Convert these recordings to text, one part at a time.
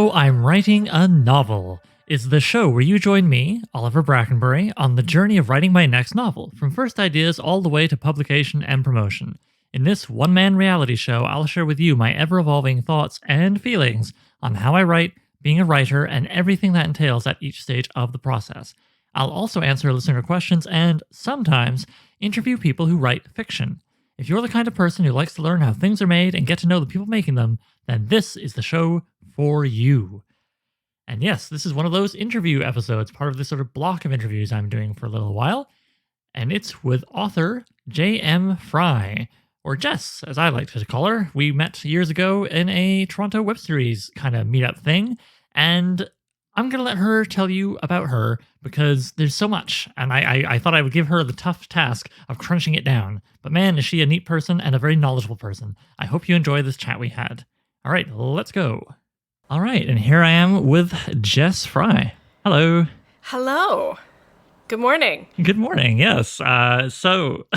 So I'm writing a novel. It's the show where you join me, Oliver Brackenbury, on the journey of writing my next novel, from first ideas all the way to publication and promotion. In this one-man reality show, I'll share with you my ever-evolving thoughts and feelings on how I write, being a writer, and everything that entails at each stage of the process. I'll also answer listener questions and, sometimes, interview people who write fiction. If you're the kind of person who likes to learn how things are made and get to know the people making them, then this is the show for you. And yes, this is one of those interview episodes, part of this sort of block of interviews I'm doing for a little while. And it's with author J.M. Frey, or Jess, as I like to call her. We met years ago in a Toronto web series kind of meetup thing. And I'm going to let her tell you about her because there's so much. And I thought I would give her the tough task of crunching it down. But man, is she a neat person and a very knowledgeable person. I hope you enjoy this chat we had. All right, let's go. All right, and here I am with Jess Frey. Hello. Hello. Good morning. Good morning, yes. So,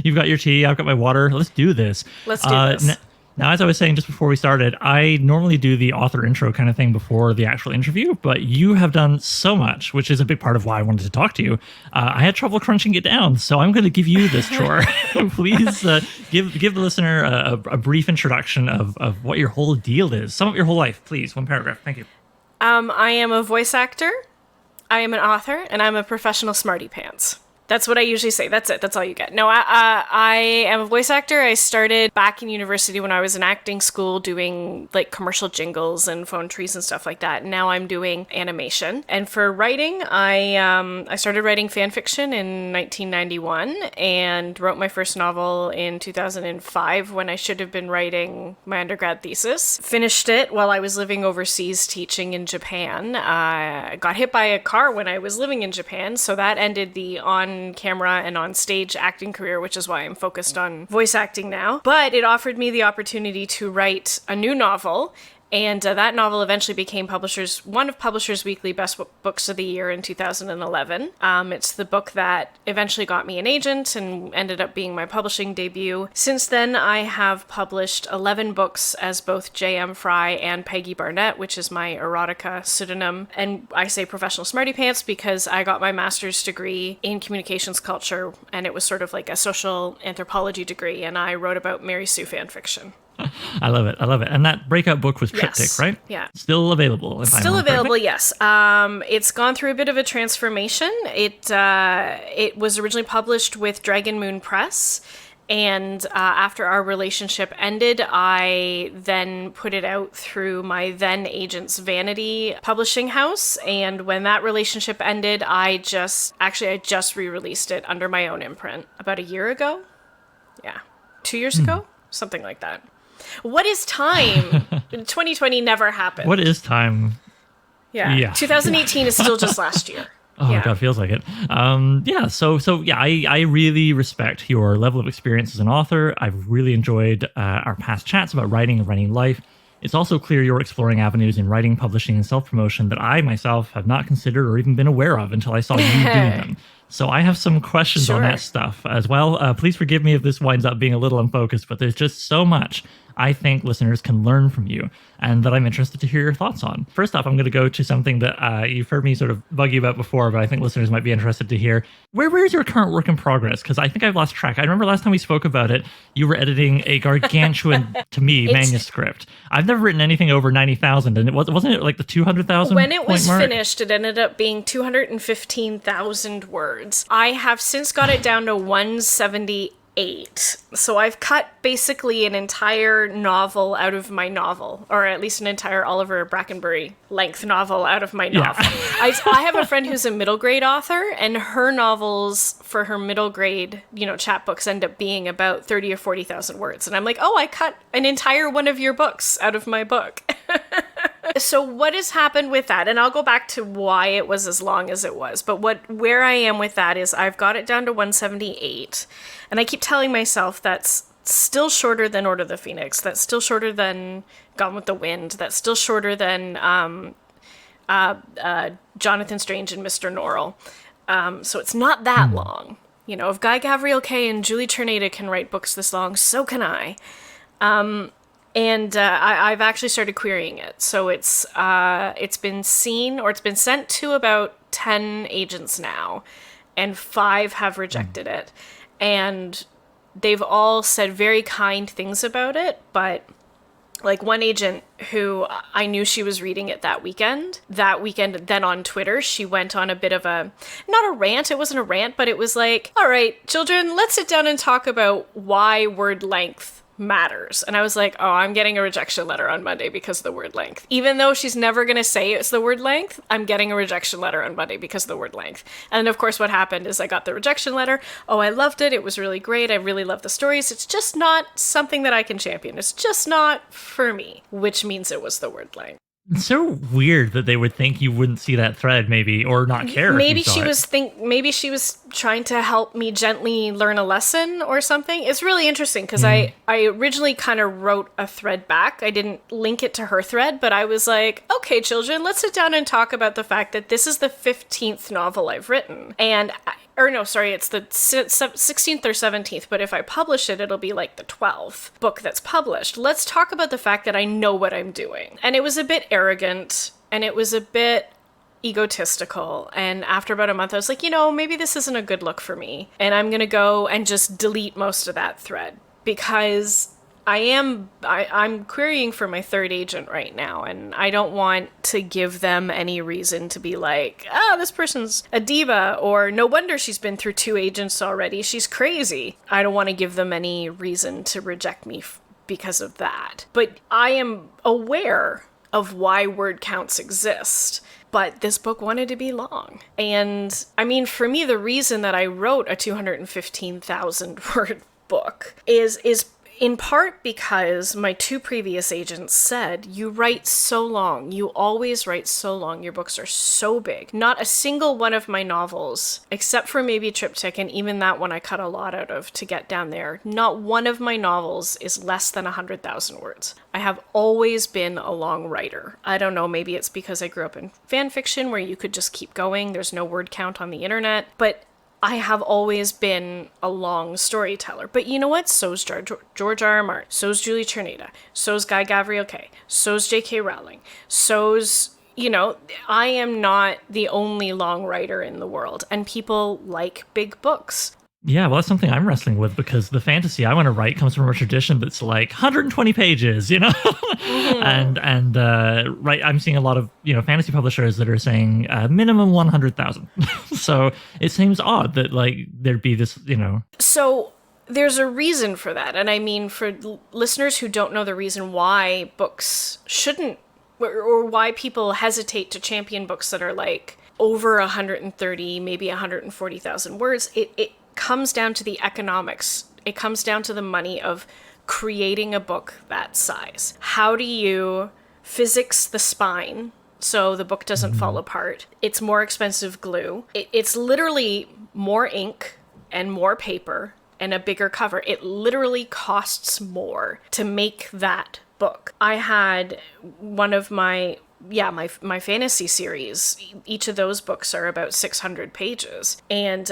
you've got your tea, I've got my water. Let's do this. Let's do this. Now, as I was saying just before we started, I normally do the author intro kind of thing before the actual interview, but you have done so much, which is a big part of why I wanted to talk to you. I had trouble crunching it down, so I'm going to give you this chore. Please give the listener a brief introduction of what your whole deal is. Sum up your whole life, please. One paragraph. Thank you. I am a voice actor, I am an author, and I'm a professional smarty pants. That's what I usually say. That's it. That's all you get. No, I am a voice actor. I started back in university when I was in acting school doing like commercial jingles and phone trees and stuff like that. Now I'm doing animation. And for writing, I started writing fan fiction in 1991 and wrote my first novel in 2005 when I should have been writing my undergrad thesis. Finished it while I was living overseas teaching in Japan. Got hit by a car when I was living in Japan, so that ended the on-camera and on-stage acting career, which is why I'm focused on voice acting now. But it offered me the opportunity to write a new novel, and that novel eventually became one of Publishers Weekly Best Books of the Year in 2011. It's the book that eventually got me an agent and ended up being my publishing debut. Since then, I have published 11 books as both J.M. Frey and Peggy Barnett, which is my erotica pseudonym. And I say professional smarty pants because I got my master's degree in communications culture, and it was sort of like a social anthropology degree, and I wrote about Mary Sue fan fiction. I love it. And that breakout book was Triptych, Yes. right? Yeah. Still available. Still available, yes. It's gone through a bit of a transformation. It was originally published with Dragon Moon Press, and after our relationship ended, I then put it out through my then agent's Vanity publishing house. And when that relationship ended, I just re-released it under my own imprint about a year ago. Yeah. 2 years ago? Something like that. What is time? 2020 never happened. What is time? Yeah. 2018 is still just last year. Oh, yeah. God, feels like it. I really respect your level of experience as an author. I've really enjoyed our past chats about writing and writing life. It's also clear you're exploring avenues in writing, publishing, and self-promotion that I myself have not considered or even been aware of until I saw you doing them. So I have some questions on that stuff as well. Please forgive me if this winds up being a little unfocused, but there's just so much I think listeners can learn from you and that I'm interested to hear your thoughts on. First off, I'm going to go to something that you've heard me sort of bug you about before, but I think listeners might be interested to hear. Where is your current work in progress? Because I think I've lost track. I remember last time we spoke about it, you were editing a gargantuan, to me, manuscript. I've never written anything over 90,000, and wasn't it like the 200,000 When it was mark? finished, it ended up being 215,000 words. I have since got it down to 178. So I've cut basically an entire novel out of my novel, or at least an entire Oliver Brackenbury length novel out of my novel. I have a friend who's a middle grade author, and her novels for her middle grade, chapbooks end up being about 30 or 40,000 words. And I'm like, oh, I cut an entire one of your books out of my book. So what has happened with that? And I'll go back to why it was as long as it was. But where I am with that is I've got it down to 178. And I keep telling myself that's still shorter than Order of the Phoenix. That's still shorter than Gone with the Wind. That's still shorter than Jonathan Strange and Mr. Norrell. So it's not that long. If Guy Gavriel Kay and Julie Ternada can write books this long, so can I. And I've actually started querying it. So it's been seen, or it's been sent to about 10 agents now, and 5 have rejected it. And they've all said very kind things about it, but like one agent who I knew she was reading it that weekend, then on Twitter, she went on a bit of not a rant, it wasn't a rant, but it was like, all right, children, let's sit down and talk about why word length matters. And I was like, oh, I'm getting a rejection letter on Monday because of the word length. Even though she's never going to say it's the word length, I'm getting a rejection letter on Monday because of the word length. And of course, what happened is I got the rejection letter. Oh, I loved it. It was really great. I really love the stories. It's just not something that I can champion. It's just not for me, which means it was the word length. It's so weird that they would think you wouldn't see that thread, maybe, or not care. Maybe maybe she was trying to help me gently learn a lesson or something. It's really interesting because I originally kind of wrote a thread back. I didn't link it to her thread, but I was like, okay, children, let's sit down and talk about the fact that this is the 15th novel I've written. And it's the 16th or 17th, but if I publish it, it'll be like the 12th book that's published. Let's talk about the fact that I know what I'm doing. And it was a bit arrogant, and it was a bit egotistical. And after about a month, I was like, maybe this isn't a good look for me. And I'm going to go and just delete most of that thread, because I'm querying for my third agent right now, and I don't want to give them any reason to be like, this person's a diva, or no wonder she's been through 2 agents already, she's crazy. I don't want to give them any reason to reject me because of that. But I am aware of why word counts exist. But this book wanted to be long. And I mean, for me, the reason that I wrote a 215,000 word book is in part because my 2 previous agents said, you write so long. You always write so long. Your books are so big. Not a single one of my novels, except for maybe Triptych, and even that one I cut a lot out of to get down there, not one of my novels is less than 100,000 words. I have always been a long writer. I don't know, maybe it's because I grew up in fan fiction where you could just keep going. There's no word count on the internet. But I have always been a long storyteller. But you know what? So's George R. R. Martin. So's Julie Cherneda. So's Guy Gavriel Kay. So's J.K. Rowling. So's, I am not the only long writer in the world. And people like big books. Yeah, well, that's something I'm wrestling with, because the fantasy I want to write comes from a tradition that's like 120 pages, Mm-hmm. and right, I'm seeing a lot of fantasy publishers that are saying minimum 100,000. So it seems odd that like there'd be this, So there's a reason for that, and I mean, for listeners who don't know the reason why books shouldn't, or why people hesitate to champion books that are like over 130, maybe 140,000 words, it comes down to the economics. It comes down to the money of creating a book that size. How do you physics the spine so the book doesn't fall apart? It's more expensive glue. It's literally more ink and more paper and a bigger cover. It literally costs more to make that book. I had one of my fantasy series. Each of those books are about 600 pages. And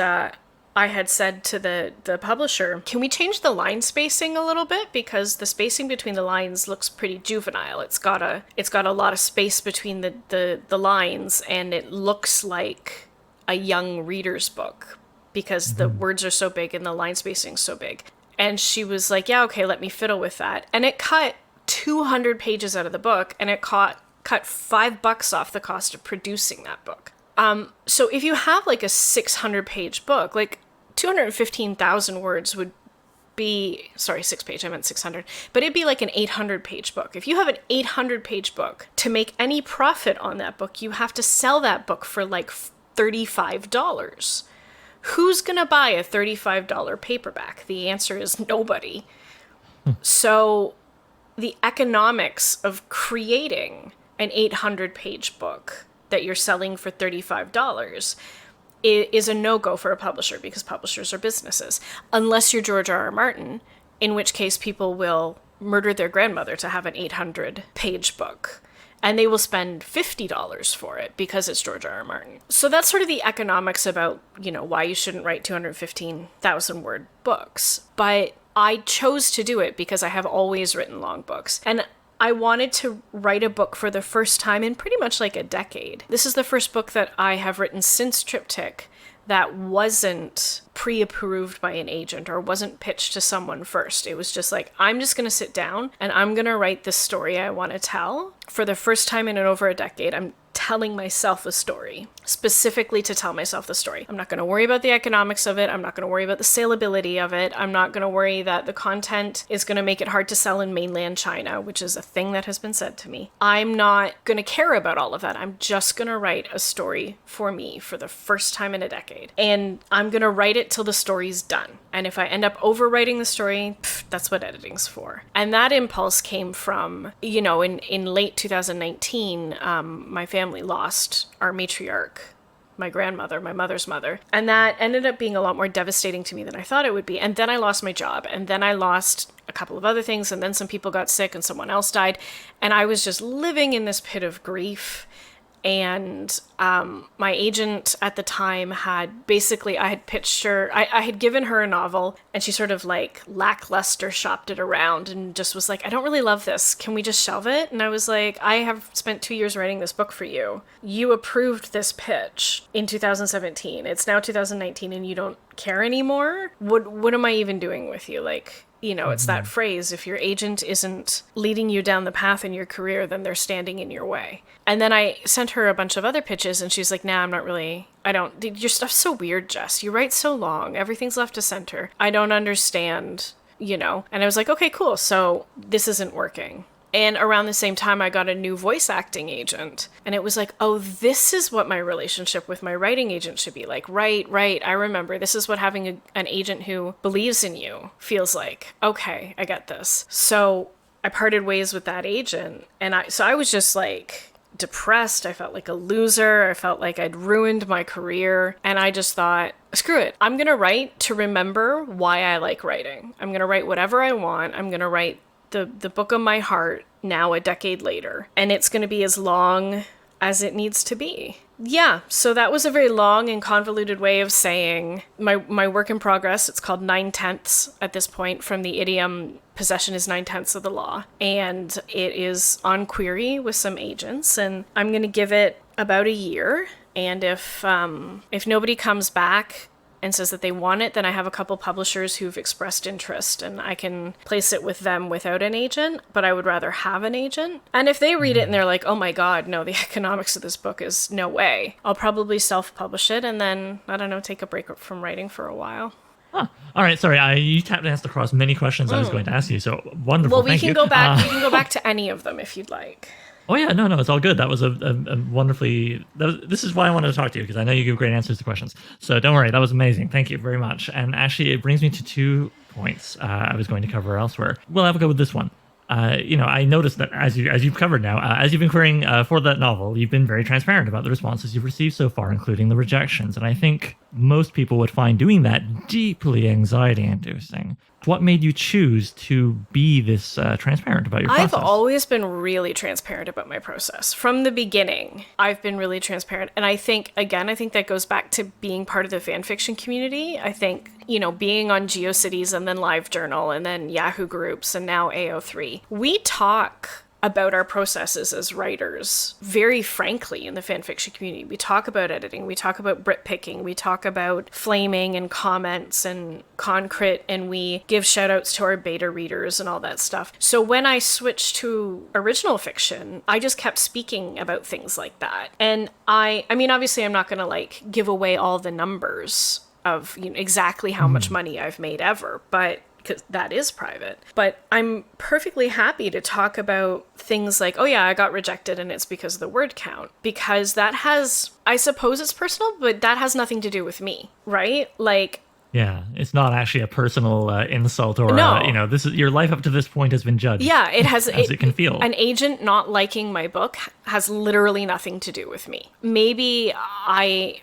I had said to the publisher, can we change the line spacing a little bit? Because the spacing between the lines looks pretty juvenile. It's got a lot of space between the lines, and it looks like a young reader's book because the words are so big and the line spacing's so big. And she was like, yeah, okay, let me fiddle with that. And it cut 200 pages out of the book, and it cut $5 off the cost of producing that book. So if you have like a 600-page book, like 215,000 words would be, 6 page, I meant 600, but it'd be like an 800-page book. If you have an 800-page book, to make any profit on that book, you have to sell that book for like $35. Who's going to buy a $35 paperback? The answer is nobody. So the economics of creating an 800-page book that you're selling for $35 is a no-go for a publisher, because publishers are businesses. Unless you're George R. R. Martin, in which case people will murder their grandmother to have an 800-page book. And they will spend $50 for it because it's George R. R. Martin. So that's sort of the economics about, why you shouldn't write 215,000 word books. But I chose to do it because I have always written long books. And I wanted to write a book for the first time in pretty much like a decade. This is the first book that I have written since Triptych that wasn't pre-approved by an agent or wasn't pitched to someone first. It was just like, I'm just going to sit down and I'm going to write the story I want to tell. For the first time in over a decade, I'm telling myself a story, specifically to tell myself the story. I'm not going to worry about the economics of it. I'm not going to worry about the saleability of it. I'm not going to worry that the content is going to make it hard to sell in mainland China, which is a thing that has been said to me. I'm not going to care about all of that. I'm just going to write a story for me for the first time in a decade. And I'm going to write it till the story's done. And if I end up overwriting the story, that's what editing's for. And that impulse came from, in late 2019, my family lost our matriarch, my grandmother, my mother's mother. And that ended up being a lot more devastating to me than I thought it would be. And then I lost my job. And then I lost a couple of other things. And then some people got sick and someone else died. And I was just living in this pit of grief. And my agent at the time had basically, I had pitched her, I had given her a novel, and she sort of like lackluster shopped it around and just was like, I don't really love this. Can we just shelve it? And I was like, I have spent 2 years writing this book for you. You approved this pitch in 2017. It's now 2019 and you don't care anymore? What am I even doing with you? Like, it's that phrase, if your agent isn't leading you down the path in your career, then they're standing in your way. And then I sent her a bunch of other pitches and she's like, nah, your stuff's so weird, Jess. You write so long. Everything's left to center. I don't understand, And I was like, okay, cool. So this isn't working. And around the same time, I got a new voice acting agent. And it was like, oh, this is what my relationship with my writing agent should be like. Right. I remember. This is what having an agent who believes in you feels like. Okay, I get this. So I parted ways with that agent. And I was just like depressed. I felt like a loser. I felt like I'd ruined my career. And I just thought, screw it. I'm going to write to remember why I like writing. I'm going to write whatever I want. I'm going to write the book of my heart now a decade later. And it's going to be as long as it needs to be. Yeah, so that was a very long and convoluted way of saying my work in progress. It's called 9/10 at this point, from the idiom possession is 9/10 of the law. And it is on query with some agents, and I'm going to give it about a year. And if nobody comes back and says that they want it, then I have a couple publishers who've expressed interest and I can place it with them without an agent, but I would rather have an agent. And if they read it and they're like, oh my God, no, the economics of this book is no way, I'll probably self-publish it and then, I don't know, take a break from writing for a while. Huh. All right, sorry, you danced across many questions I was going to ask you, so wonderful. Well, we can go back to any of them if you'd like. Oh yeah, no, it's all good. That was a wonderfully. This is why I wanted to talk to you, because I know you give great answers to questions. So don't worry, that was amazing. Thank you very much. And actually, it brings me to 2 points I was going to cover elsewhere. We'll have a go with this one. I noticed that as you've covered now, as you've been querying for that novel, you've been very transparent about the responses you've received so far, including the rejections. And I think most people would find doing that deeply anxiety-inducing. What made you choose to be this transparent about your process? I've always been really transparent about my process. From the beginning, I've been really transparent. And I think that goes back to being part of the fanfiction community. I think, being on GeoCities and then LiveJournal and then Yahoo Groups and now AO3, we talk about our processes as writers very frankly in the fanfiction community. We talk about editing, we talk about Brit picking, we talk about flaming and comments and concrete, and we give shout outs to our beta readers and all that stuff. So when I switched to original fiction, I just kept speaking about things like that. And I mean, obviously I'm not going to give away all the numbers of exactly how much money I've made ever, but because that is private. But I'm perfectly happy to talk about things like, oh yeah, I got rejected and it's because of the word count. Because that has, I suppose it's personal, but that has nothing to do with me, right? Yeah, it's not actually a personal insult or, no. This is your life up to this point has been judged. Yeah, it has. As it can feel. An agent not liking my book has literally nothing to do with me. Maybe I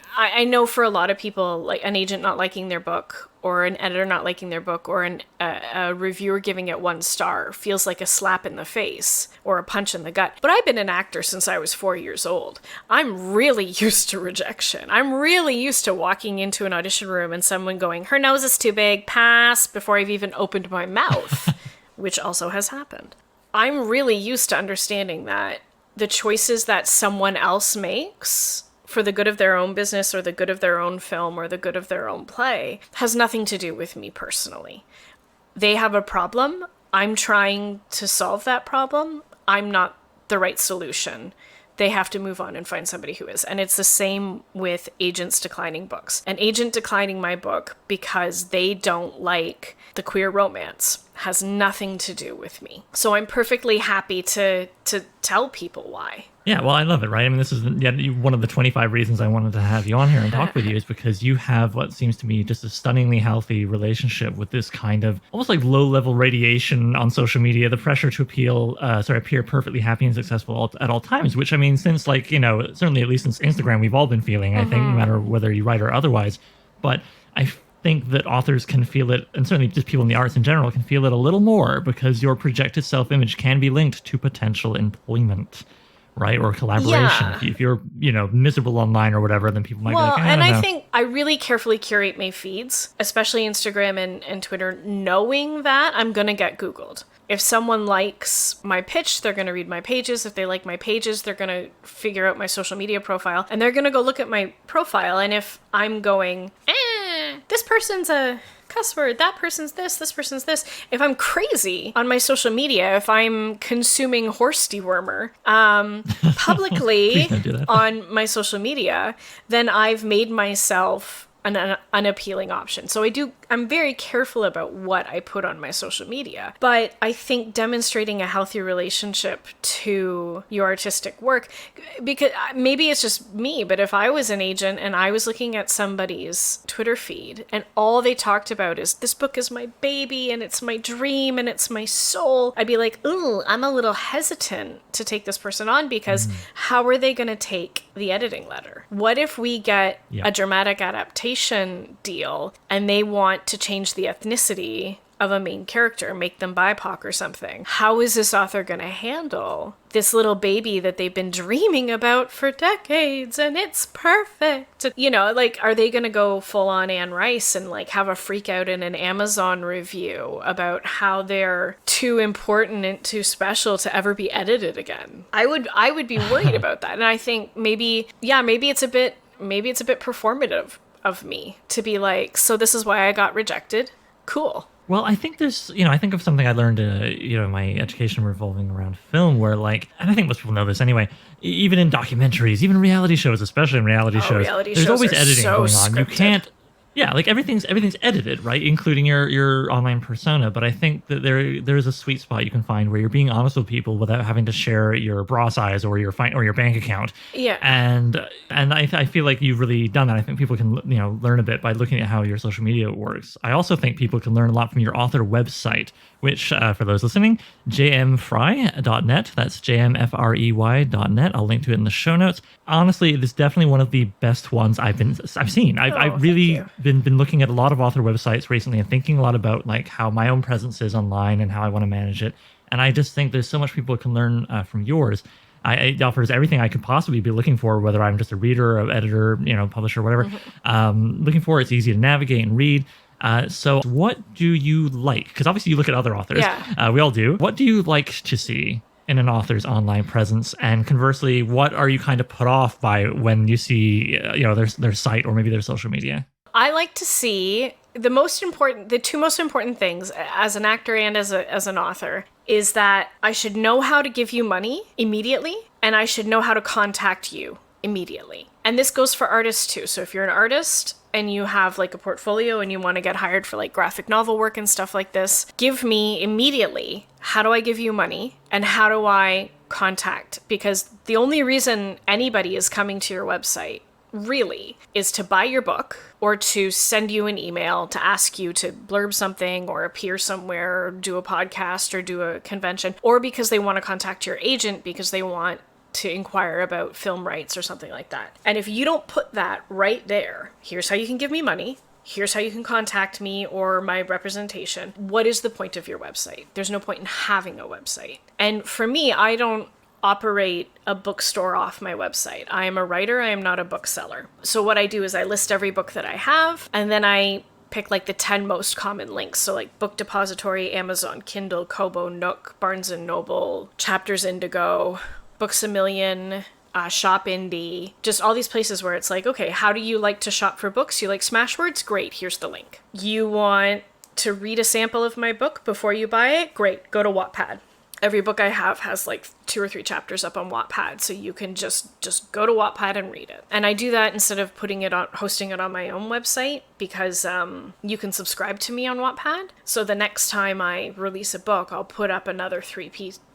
know for a lot of people, an agent not liking their book or an editor not liking their book, or a reviewer giving it 1 star feels like a slap in the face or a punch in the gut. But I've been an actor since I was 4 years old. I'm really used to rejection. I'm really used to walking into an audition room and someone going, her nose is too big, pass, before I've even opened my mouth, which also has happened. I'm really used to understanding that the choices that someone else makes for the good of their own business or the good of their own film or the good of their own play has nothing to do with me personally. They have a problem. I'm trying to solve that problem. I'm not the right solution. They have to move on and find somebody who is. And it's the same with agents declining books. An agent declining my book because they don't like the queer romance has nothing to do with me. So I'm perfectly happy to tell people why. Yeah, well, I love it, right? I mean, this is one of the 25 reasons I wanted to have you on here and talk with you is because you have what seems to me just a stunningly healthy relationship with this kind of almost like low-level radiation on social media, the pressure to appear perfectly happy and successful at all times, which, I mean, since like, certainly at least since Instagram, we've all been feeling, I think, no matter whether you write or otherwise. But I think that authors can feel it, and certainly just people in the arts in general can feel it a little more because your projected self-image can be linked to potential employment, right? Or collaboration. Yeah. If you're, miserable online or whatever, then people might be like, I think I really carefully curate my feeds, especially Instagram and Twitter, knowing that I'm going to get Googled. If someone likes my pitch, they're going to read my pages. If they like my pages, they're going to figure out my social media profile and they're going to go look at my profile. And if I'm going, this person's a cuss word, that person's this person's this. If I'm crazy on my social media, if I'm consuming horse dewormer publicly on my social media, then I've made myself an unappealing option. So I'm very careful about what I put on my social media. But I think demonstrating a healthy relationship to your artistic work, because maybe it's just me, but if I was an agent and I was looking at somebody's Twitter feed and all they talked about is, this book is my baby and it's my dream and it's my soul, I'd be like, ooh, I'm a little hesitant to take this person on because how are they going to take the editing letter? What if we get a dramatic adaptation deal and they want to change the ethnicity of a main character, make them BIPOC or something? How is this author going to handle this little baby that they've been dreaming about for decades and it's perfect? Are they going to go full on Anne Rice and have a freak out in an Amazon review about how they're too important and too special to ever be edited again? I would be worried about that. And I think maybe it's a bit performative of me to be like, so this is why I got rejected. Cool. Well, I think there's, I think of something I learned, my education revolving around film where and I think most people know this anyway, even in documentaries, even reality shows, especially in reality shows, there's always editing going on. Scripted. You can't, everything's edited, right? Including your online persona. But I think that there is a sweet spot you can find where you're being honest with people without having to share your bra size or your bank account. Yeah. And I feel like you've really done that. I think people can learn a bit by looking at how your social media works. I also think people can learn a lot from your author website, which for those listening, jmfrey.net. That's jmfrey.net. I'll link to it in the show notes. Honestly, it is definitely one of the best ones I've seen. I've really been looking at a lot of author websites recently and thinking a lot about how my own presence is online and how I want to manage it. And I just think there's so much people can learn from yours. It offers everything I could possibly be looking for, whether I'm just a reader, or editor, publisher, whatever. Looking for it's easy to navigate and read. So what do you like? Because obviously you look at other authors. Yeah. We all do. What do you like to see in an author's online presence? And conversely, what are you kind of put off by when you see their site or maybe their social media? I like to see the two most important things as an actor and as an author is that I should know how to give you money immediately and I should know how to contact you immediately. And this goes for artists too. So if you're an artist and you have a portfolio and you want to get hired for graphic novel work and stuff like this, give me immediately, how do I give you money and how do I contact? Because the only reason anybody is coming to your website really is to buy your book or to send you an email to ask you to blurb something or appear somewhere or do a podcast or do a convention, or because they want to contact your agent because they want to inquire about film rights or something like that. And if you don't put that right there, here's how you can give me money, Here's how you can contact me or my representation. What is the point of your website? There's no point in having a website. And for me, I don't operate a bookstore off my website. I am a writer, I am not a bookseller. So what I do is I list every book that I have, and then I pick like the 10 most common links. So like Book Depository, Amazon, Kindle, Kobo, Nook, Barnes & Noble, Chapters Indigo, Books A Million, Shop Indie, just all these places where it's like, okay, how do you like to shop for books? You like Smashwords? Great, here's the link. You want to read a sample of my book before you buy it? Great, go to Wattpad. Every book I have has like 2 or 3 chapters up on Wattpad, so you can just go to Wattpad and read it. And I do that instead of hosting it on my own website, because you can subscribe to me on Wattpad. So the next time I release a book, I'll put up another 3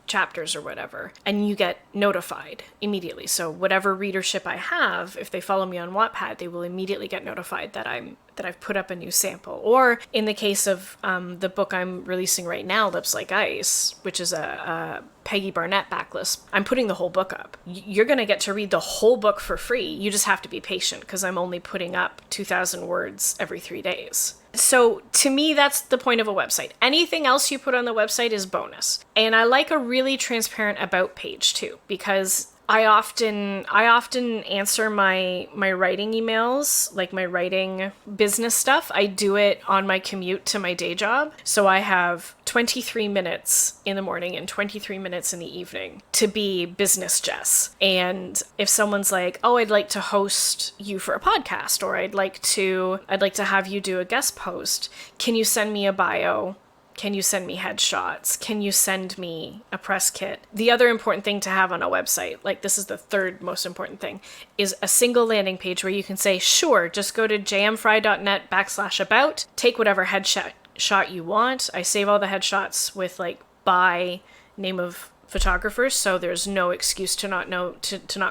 chapters or whatever, and you get notified immediately. So whatever readership I have, if they follow me on Wattpad, they will immediately get notified that I've put up a new sample. Or in the case of the book I'm releasing right now, Lips Like Ice, which is a Peggy Barnett backlist, I'm putting the whole book up. You're going to get to read the whole book for free. You just have to be patient, because I'm only putting up 2,000 words every 3 days. So to me, that's the point of a website. Anything else you put on the website is bonus. And I like a really transparent about page too, because I often answer my writing emails, like my writing business stuff. I do it on my commute to my day job. So I have 23 minutes in the morning and 23 minutes in the evening to be business Jess. And if someone's like, oh, I'd like to host you for a podcast, or I'd like to have you do a guest post, can you send me a bio? Can you send me headshots? Can you send me a press kit? The other important thing to have on a website, like this is the third most important thing, is a single landing page where you can say, sure, just go to jmfry.net/about, take whatever headshot you want. I save all the headshots with like by name of photographers, so there's no excuse to not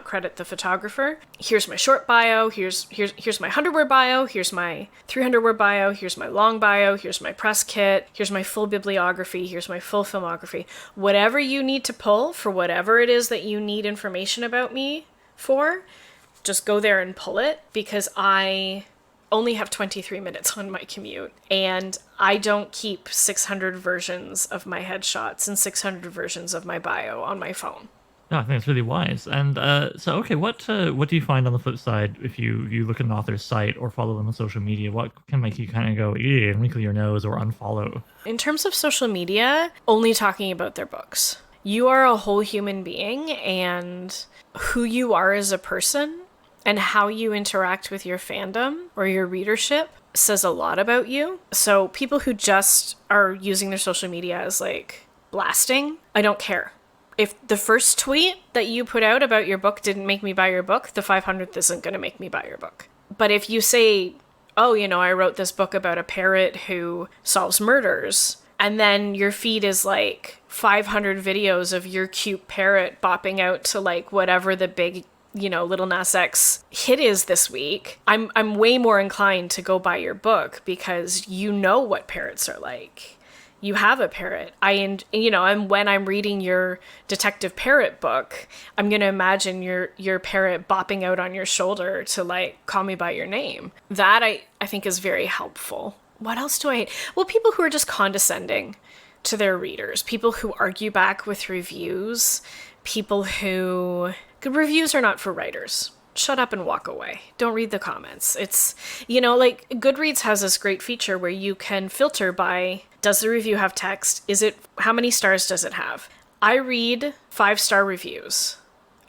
credit the photographer. Here's my short bio, here's my 100-word bio, here's my 300-word bio, here's my long bio, here's my press kit, here's my full bibliography, here's my full filmography. Whatever you need to pull for whatever it is that you need information about me for, just go there and pull it, because I only have 23 minutes on my commute, and I don't keep 600 versions of my headshots and 600 versions of my bio on my phone. No, I think it's really wise. And what do you find on the flip side if you look at an author's site or follow them on social media? What can make you kind of go, yeah, and wrinkle your nose or unfollow? In terms of social media, only talking about their books. You are a whole human being, and who you are as a person and how you interact with your fandom or your readership says a lot about you. So people who just are using their social media as like blasting, I don't care. If the first tweet that you put out about your book didn't make me buy your book, the 500th isn't going to make me buy your book. But if you say, oh, I wrote this book about a parrot who solves murders, and then your feed is like 500 videos of your cute parrot bopping out to like whatever the big Lil Nas X hit is this week, I'm way more inclined to go buy your book, because you know what parrots are like. You have a parrot. And when I'm reading your detective parrot book, I'm going to imagine your parrot bopping out on your shoulder to like call me by your name. That I think is very helpful. What else do I hate? Well, people who are just condescending to their readers, people who argue back with reviews, people who... Good reviews are not for writers. Shut up and walk away. Don't read the comments. It's, like Goodreads has this great feature where you can filter by, does the review have text? How many stars does it have? I read 5-star reviews,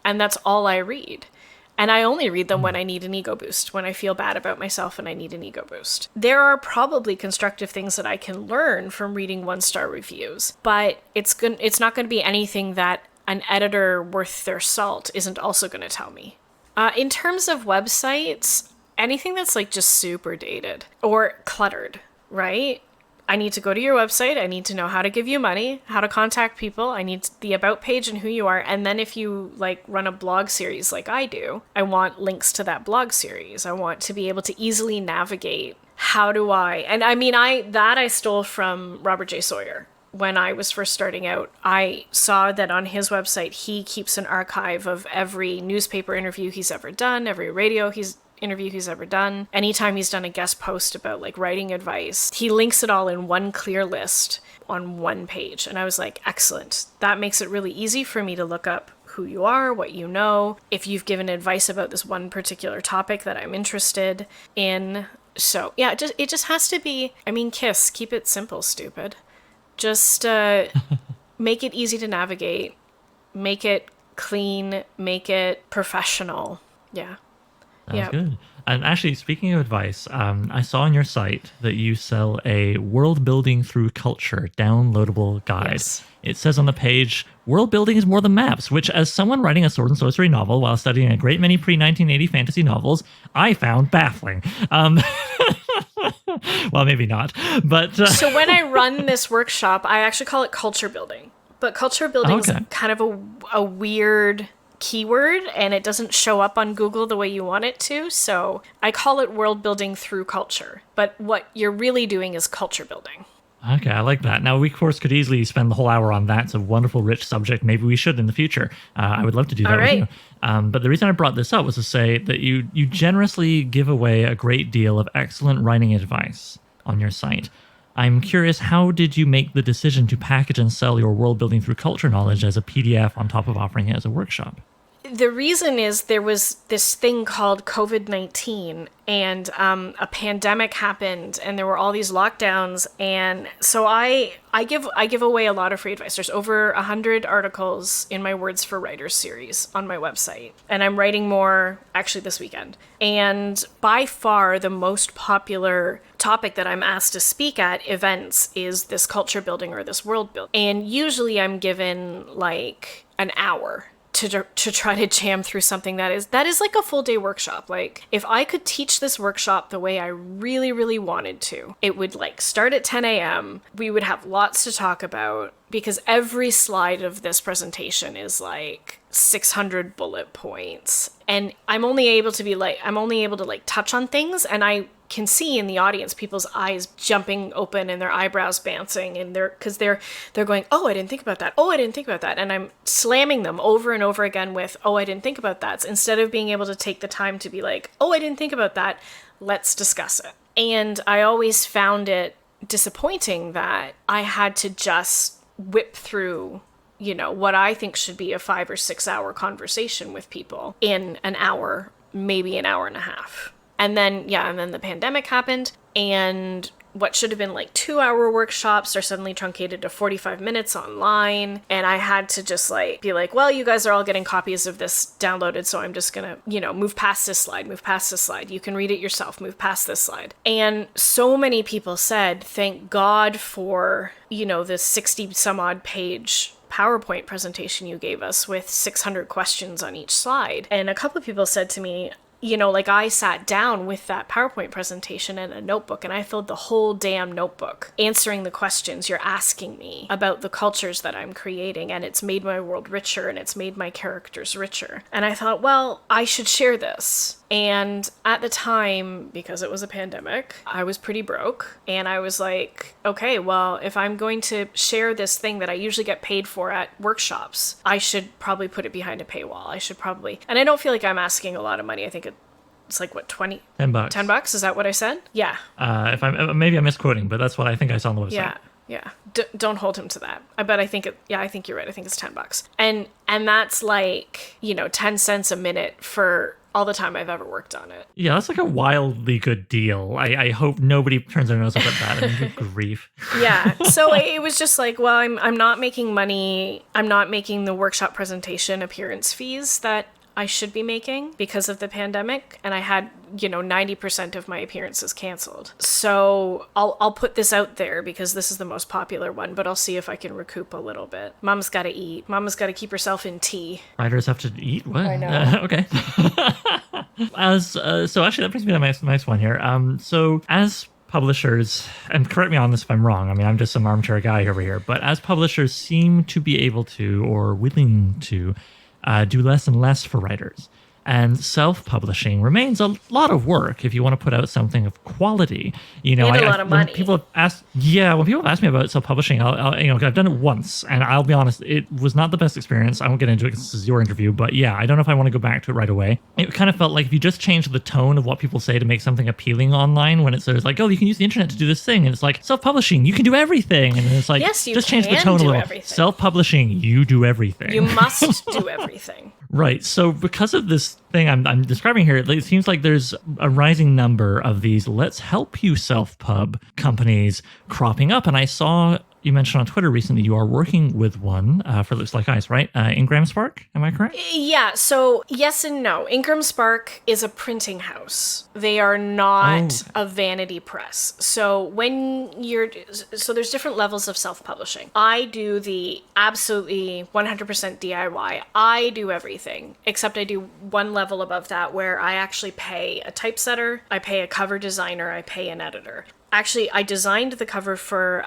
and that's all I read. And I only read them when I need an ego boost, when I feel bad about myself and I need an ego boost. There are probably constructive things that I can learn from reading 1-star reviews, but it's not going to be anything that an editor worth their salt isn't also going to tell me. In terms of websites, anything that's like just super dated or cluttered, right? I need to go to your website. I need to know how to give you money, how to contact people. I need the about page and who you are. And then if you like run a blog series like I do, I want links to that blog series. I want to be able to easily navigate. How do I? And I mean, I stole from Robert J. Sawyer. When I was first starting out, I saw that on his website, he keeps an archive of every newspaper interview he's ever done, every radio interview he's ever done. Anytime he's done a guest post about like writing advice, he links it all in one clear list on one page. And I was like, excellent. That makes it really easy for me to look up who you are, what you know, if you've given advice about this one particular topic that I'm interested in. So yeah, it just has to be, I mean, KISS, keep it simple, stupid. Just make it easy to navigate, make it clean, make it professional. Yeah. That's good. And actually, speaking of advice, I saw on your site that you sell a world building through culture downloadable guide. Yes. It says on the page, world building is more than maps, which as someone writing a sword and sorcery novel while studying a great many pre-1980 fantasy novels, I found baffling. Well, maybe not, but... So when I run this workshop, I actually call it culture building. But culture building is kind of a weird keyword, and it doesn't show up on Google the way you want it to. So I call it world building through culture. But what you're really doing is culture building. Okay, I like that. Now, we, of course, could easily spend the whole hour on that. It's a wonderful, rich subject. Maybe we should in the future. I would love to do that with you. But the reason I brought this up was to say that you generously give away a great deal of excellent writing advice on your site. I'm curious, how did you make the decision to package and sell your world building through culture knowledge as a PDF on top of offering it as a workshop? The reason is there was this thing called COVID-19, and a pandemic happened, and there were all these lockdowns, and so I give away a lot of free advice. There's over 100 articles in my Words for Writers series on my website, and I'm writing more actually this weekend. And by far the most popular topic that I'm asked to speak at events is this culture building or this world building. And usually I'm given like an hour to try to jam through something that is like a full day workshop. Like if I could teach this workshop the way I really, really wanted to, it would like start at 10 a.m. We would have lots to talk about because every slide of this presentation is like 600 bullet points. And I'm only able to touch on things, and I can see in the audience people's eyes jumping open and their eyebrows bouncing, and they're going, oh, I didn't think about that. Oh, I didn't think about that. And I'm slamming them over and over again with, oh, I didn't think about that. So instead of being able to take the time to be like, oh, I didn't think about that, let's discuss it. And I always found it disappointing that I had to just whip through, you know, what I think should be a 5 or 6 hour conversation with people in an hour, maybe an hour and a half. And then the pandemic happened, and what should have been like 2-hour workshops are suddenly truncated to 45 minutes online. And I had to just like be like, well, you guys are all getting copies of this downloaded, so I'm just gonna, move past this slide. You can read it yourself, move past this slide. And so many people said, thank God for, this 60 some odd page PowerPoint presentation you gave us with 600 questions on each slide. And a couple of people said to me, I sat down with that PowerPoint presentation and a notebook, and I filled the whole damn notebook answering the questions you're asking me about the cultures that I'm creating, and it's made my world richer, and it's made my characters richer. And I thought, well, I should share this. And at the time, because it was a pandemic, I was pretty broke, and I was like, okay, well, if I'm going to share this thing that I usually get paid for at workshops, I should probably put it behind a paywall. And I don't feel like I'm asking a lot of money. I think it's like, what, $10? $10? Is that what I said? Yeah. Maybe I'm misquoting, but that's what I think I saw on the website. Yeah. Don't hold him to that. I think you're right. I think it's $10. And that's like, 10 cents a minute for all the time I've ever worked on it. Yeah, that's like a wildly good deal. I hope nobody turns their nose up at that. I mean, good grief. Yeah. So it was just like, well, I'm not making money. I'm not making the workshop presentation appearance fees that I should be making because of the pandemic, and I had 90% of my appearances canceled. So I'll put this out there because this is the most popular one, but I'll see if I can recoup a little bit. Mama's got to eat. Mama's got to keep herself in tea. Writers have to eat? What? I know. Okay. So actually that brings me to my nice one here. So as publishers, and correct me on this if I'm wrong, I mean, I'm just some armchair guy over here, but as publishers seem to be able to or willing to do less and less for writers, And self-publishing remains a lot of work if you want to put out something of quality. You know, And a lot of money. When people have asked me about self-publishing, I've done it once, and I'll be honest, it was not the best experience. I won't get into it because this is your interview, but yeah, I don't know if I want to go back to it right away. It kind of felt like if you just change the tone of what people say to make something appealing online, when it says like, oh, you can use the internet to do this thing, and it's like self-publishing, you can do everything, and it's like, yes, you just change the can tone a do little. everything. Self-publishing, you do everything. You must do everything. Right. So because of this thing I'm describing here, it seems like there's a rising number of these let's help you self-pub companies cropping up. And I saw you mentioned on Twitter recently you are working with one for Looks Like Ice, right? Ingram Spark, am I correct? Yeah, so yes and no. Ingram Spark is a printing house. They are not a vanity press. So there's different levels of self-publishing. I do the absolutely 100% DIY. I do everything, except I do one level above that where I actually pay a typesetter, I pay a cover designer, I pay an editor. Actually, I designed the cover for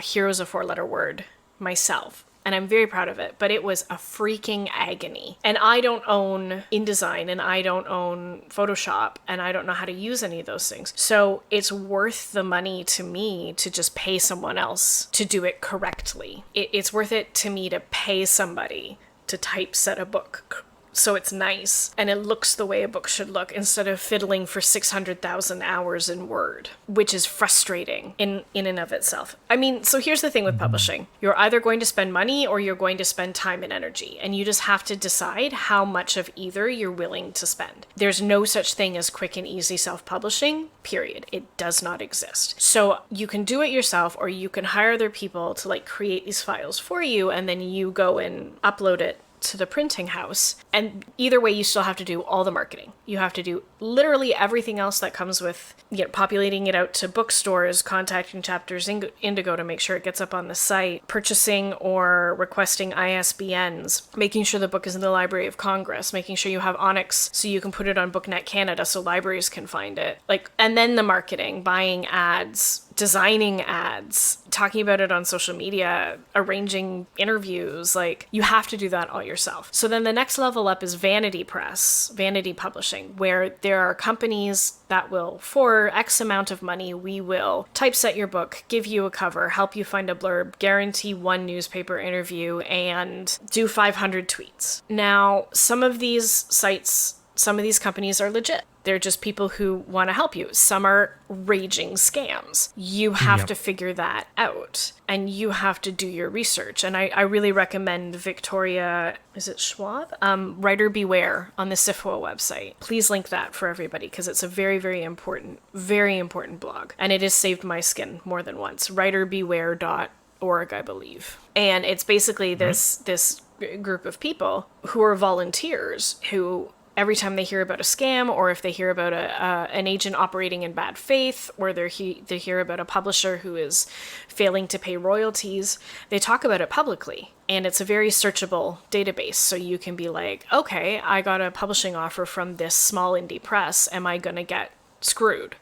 Heroes of Four-Letter Word myself, and I'm very proud of it, but it was a freaking agony. And I don't own InDesign, and I don't own Photoshop, and I don't know how to use any of those things. So it's worth the money to me to just pay someone else to do it correctly. It's worth it to me to pay somebody to typeset a book so it's nice and it looks the way a book should look, instead of fiddling for 600,000 hours in Word, which is frustrating in and of itself. I mean, so here's the thing with publishing. You're either going to spend money or you're going to spend time and energy, and you just have to decide how much of either you're willing to spend. There's no such thing as quick and easy self-publishing, period. It does not exist. So you can do it yourself, or you can hire other people to create these files for you, and then you go and upload it to the printing house. And either way, you still have to do all the marketing. You have to do literally everything else that comes with populating it out to bookstores, contacting Chapters Indigo to make sure it gets up on the site, purchasing or requesting ISBNs, making sure the book is in the Library of Congress, making sure you have Onyx so you can put it on BookNet Canada so libraries can find it. And then the marketing, buying ads, designing ads, talking about it on social media, arranging interviews. You have to do that all yourself. So then the next level up is vanity press, vanity publishing, where there are companies that will, for X amount of money, we will typeset your book, give you a cover, help you find a blurb, guarantee one newspaper interview, and do 500 tweets. Now, some of these sites, some of these companies are legit. They're just people who want to help you. Some are raging scams. You have to figure that out, and you have to do your research. And I really recommend Victoria, is it Schwab? Writer Beware on the SIFWA website. Please link that for everybody, because it's a very, very important blog. And it has saved my skin more than once. writerbeware.org, I believe. And it's basically this group of people who are volunteers who, every time they hear about a scam, or if they hear about an agent operating in bad faith, or they hear about a publisher who is failing to pay royalties, they talk about it publicly. And it's a very searchable database. So you can be like, okay, I got a publishing offer from this small indie press. Am I going to get screwed?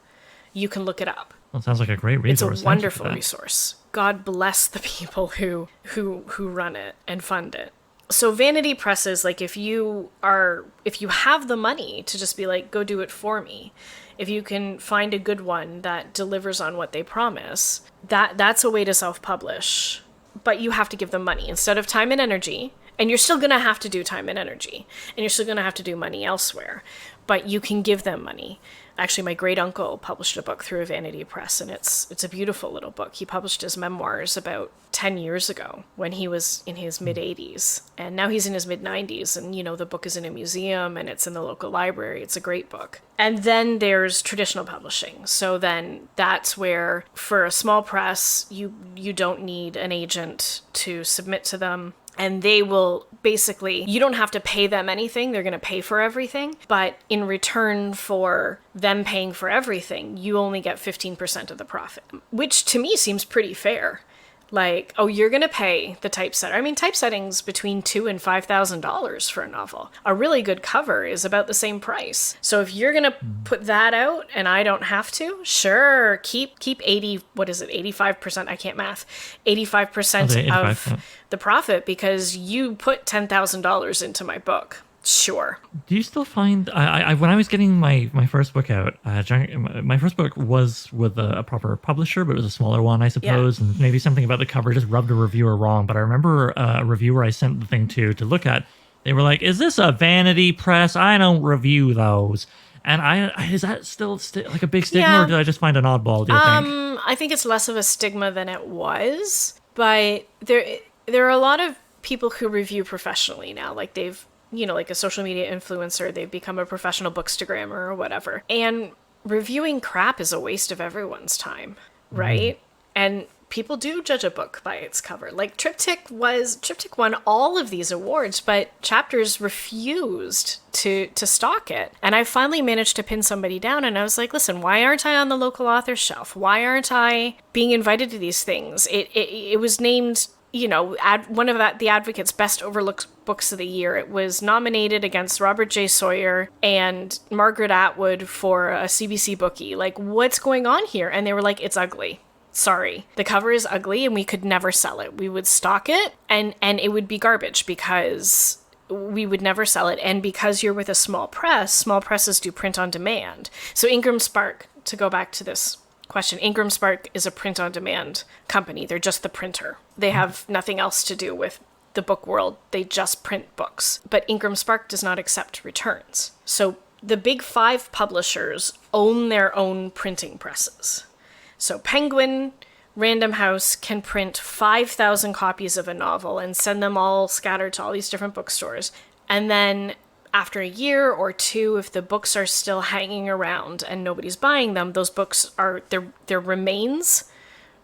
You can look it up. Well, it sounds like a great resource. It's a wonderful resource. God bless the people who run it and fund it. So vanity presses, if you have the money to just be like, go do it for me, if you can find a good one that delivers on what they promise, that's a way to self-publish. But you have to give them money instead of time and energy. And you're still going to have to do time and energy. And you're still going to have to do money elsewhere. But you can give them money. Actually, my great uncle published a book through a vanity press, and it's a beautiful little book. He published his memoirs about 10 years ago when he was in his mid-80s. And now he's in his mid-90s, and, the book is in a museum, and it's in the local library. It's a great book. And then there's traditional publishing. So then that's where, for a small press, you don't need an agent to submit to them. And they will basically, you don't have to pay them anything. They're going to pay for everything. But in return for them paying for everything, you only get 15% of the profit, which to me seems pretty fair. You're going to pay the typesetter. I mean, typesetting's between $2,000 and $5,000 for a novel. A really good cover is about the same price. So if you're going to put that out and I don't have to, sure, keep 85%, I can't math, 85% of the profit, because you put $10,000 into my book. Sure. Do you still find when I was getting my first book out, my first book was with a proper publisher, but it was a smaller one, I suppose, and maybe something about the cover just rubbed a reviewer wrong. But I remember a reviewer I sent the thing to look at. They were like, "Is this a vanity press? I don't review those." And is that still like a big stigma, or did I just find an oddball? Do you think? I think it's less of a stigma than it was, but there are a lot of people who review professionally now, like they've, like a social media influencer, they've become a professional bookstagrammer or whatever. And reviewing crap is a waste of everyone's time, right? And people do judge a book by its cover. Like Triptych won all of these awards, but Chapters refused to stock it. And I finally managed to pin somebody down, and I was like, listen, why aren't I on the local author shelf? Why aren't I being invited to these things? It was named, one of the Advocate's best overlooked books of the year. It was nominated against Robert J. Sawyer and Margaret Atwood for a CBC Bookie. Like, what's going on here? And they were like, it's ugly. Sorry. The cover is ugly and we could never sell it. We would stock it and it would be garbage because we would never sell it. And because you're with a small presses do print on demand. So Ingram Spark, to go back to this question, Ingram Spark is a print-on-demand company. They're just the printer. They have nothing else to do with the book world. They just print books. But Ingram Spark does not accept returns. So the big 5 publishers own their own printing presses. So Penguin, Random House can print 5,000 copies of a novel and send them all scattered to all these different bookstores. And then after a year or 2, if the books are still hanging around and nobody's buying them, those books are their remains,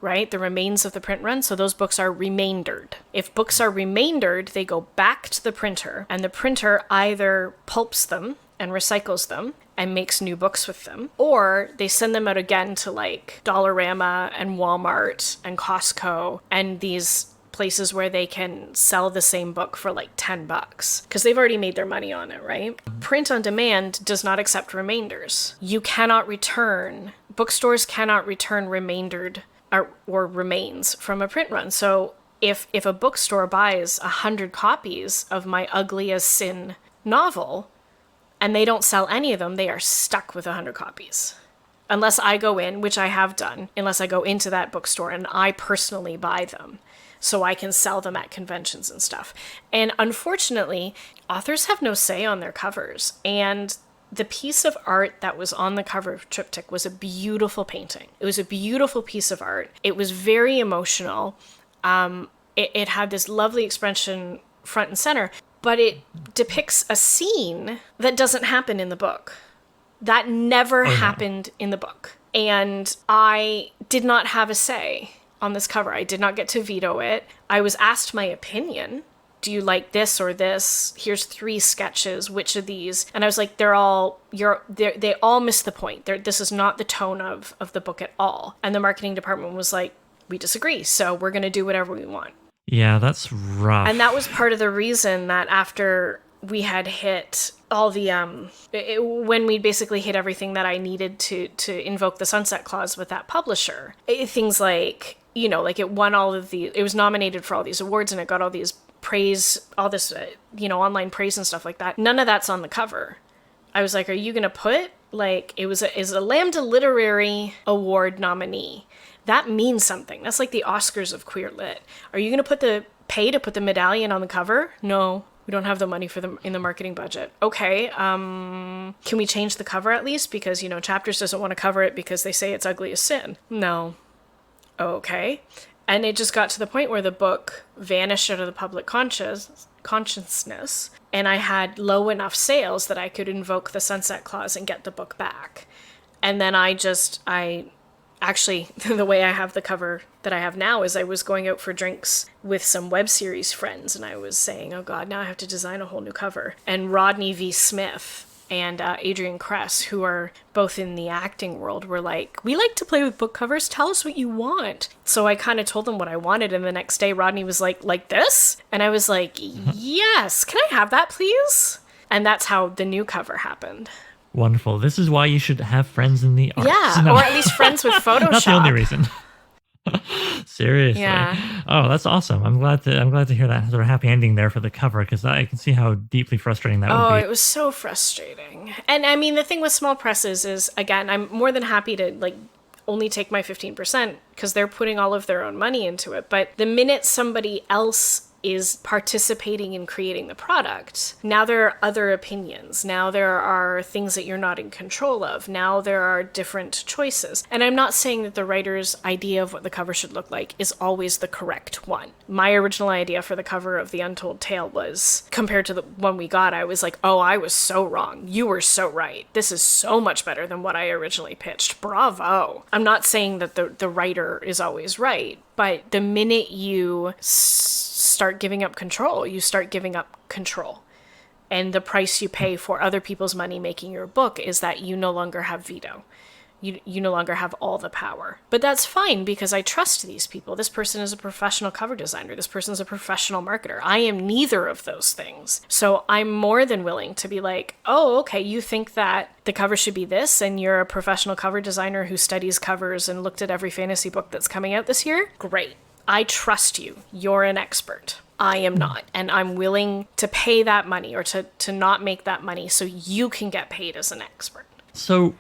right? The remains of the print run. So those books are remaindered. If books are remaindered, they go back to the printer, and the printer either pulps them and recycles them and makes new books with them, or they send them out again to like Dollarama and Walmart and Costco and these places where they can sell the same book for like $10 because they've already made their money on it, right? Print on demand does not accept remainders. You cannot return, bookstores cannot return remaindered or remains from a print run. So if a bookstore buys 100 copies of My Ugly as Sin novel and they don't sell any of them, they are stuck with 100 copies. Unless I go in, which I have done, unless I go into that bookstore and I personally buy them, so I can sell them at conventions and stuff. And unfortunately, authors have no say on their covers. And the piece of art that was on the cover of Triptych was a beautiful painting. It was a beautiful piece of art. It was very emotional. It had this lovely expression front and center, but it depicts a scene that doesn't happen in the book. That never happened in the book. And I did not have a say on this cover. I did not get to veto it. I was asked my opinion. Do you like this or this? Here's 3 sketches. Which of these? And I was like, they all miss the point. This is not the tone of the book at all. And the marketing department was like, we disagree. So we're going to do whatever we want. Yeah, that's rough. And that was part of the reason that after we had hit all the, when we basically hit everything that I needed to invoke the sunset clause with that publisher, things like, like it won it was nominated for all these awards and it got all these praise, all this, online praise and stuff like that. None of that's on the cover. I was like, are you going to put, like, is a Lambda Literary Award nominee. That means something. That's like the Oscars of queer lit. Are you going to pay to put the medallion on the cover? No. We don't have the money for them in the marketing budget. Okay, can we change the cover at least? Because, Chapters doesn't want to cover it because they say it's ugly as sin. No. Okay. And it just got to the point where the book vanished out of the public consciousness, and I had low enough sales that I could invoke the sunset clause and get the book back. And then actually, the way I have the cover that I have now is I was going out for drinks with some web series friends, and I was saying, oh God, now I have to design a whole new cover. And Rodney V. Smith and Adrian Kress, who are both in the acting world, were like, we like to play with book covers. Tell us what you want. So I kind of told them what I wanted, and the next day Rodney was like this? And I was like, yes, can I have that, please? And that's how the new cover happened. Wonderful. This is why you should have friends in the arts. Yeah, No. or at least friends with Photoshop. Not the only reason. Seriously. Yeah. Oh, that's awesome. I'm glad to hear that sort of happy ending there for the cover, because I can see how deeply frustrating that would Oh, be. it was so frustrating. And I mean, the thing with small presses is, again, I'm more than happy to like only take my 15% because they're putting all of their own money into it. But the minute somebody else is participating in creating the product, now there are other opinions. Now there are things that you're not in control of. Now there are different choices. And I'm not saying that the writer's idea of what the cover should look like is always the correct one. My original idea for the cover of The Untold Tale was, compared to the one we got, I was like, oh, I was so wrong. You were so right. This is so much better than what I originally pitched. Bravo. I'm not saying that the writer is always right, but the minute you start giving up control, you start giving up control. And the price you pay for other people's money making your book is that you no longer have veto. You no longer have all the power. But that's fine because I trust these people. This person is a professional cover designer. This person is a professional marketer. I am neither of those things. So I'm more than willing to be like, oh, okay, you think that the cover should be this and you're a professional cover designer who studies covers and looked at every fantasy book that's coming out this year? Great. I trust you. You're an expert. I am not. And I'm willing to pay that money or to not make that money so you can get paid as an expert. So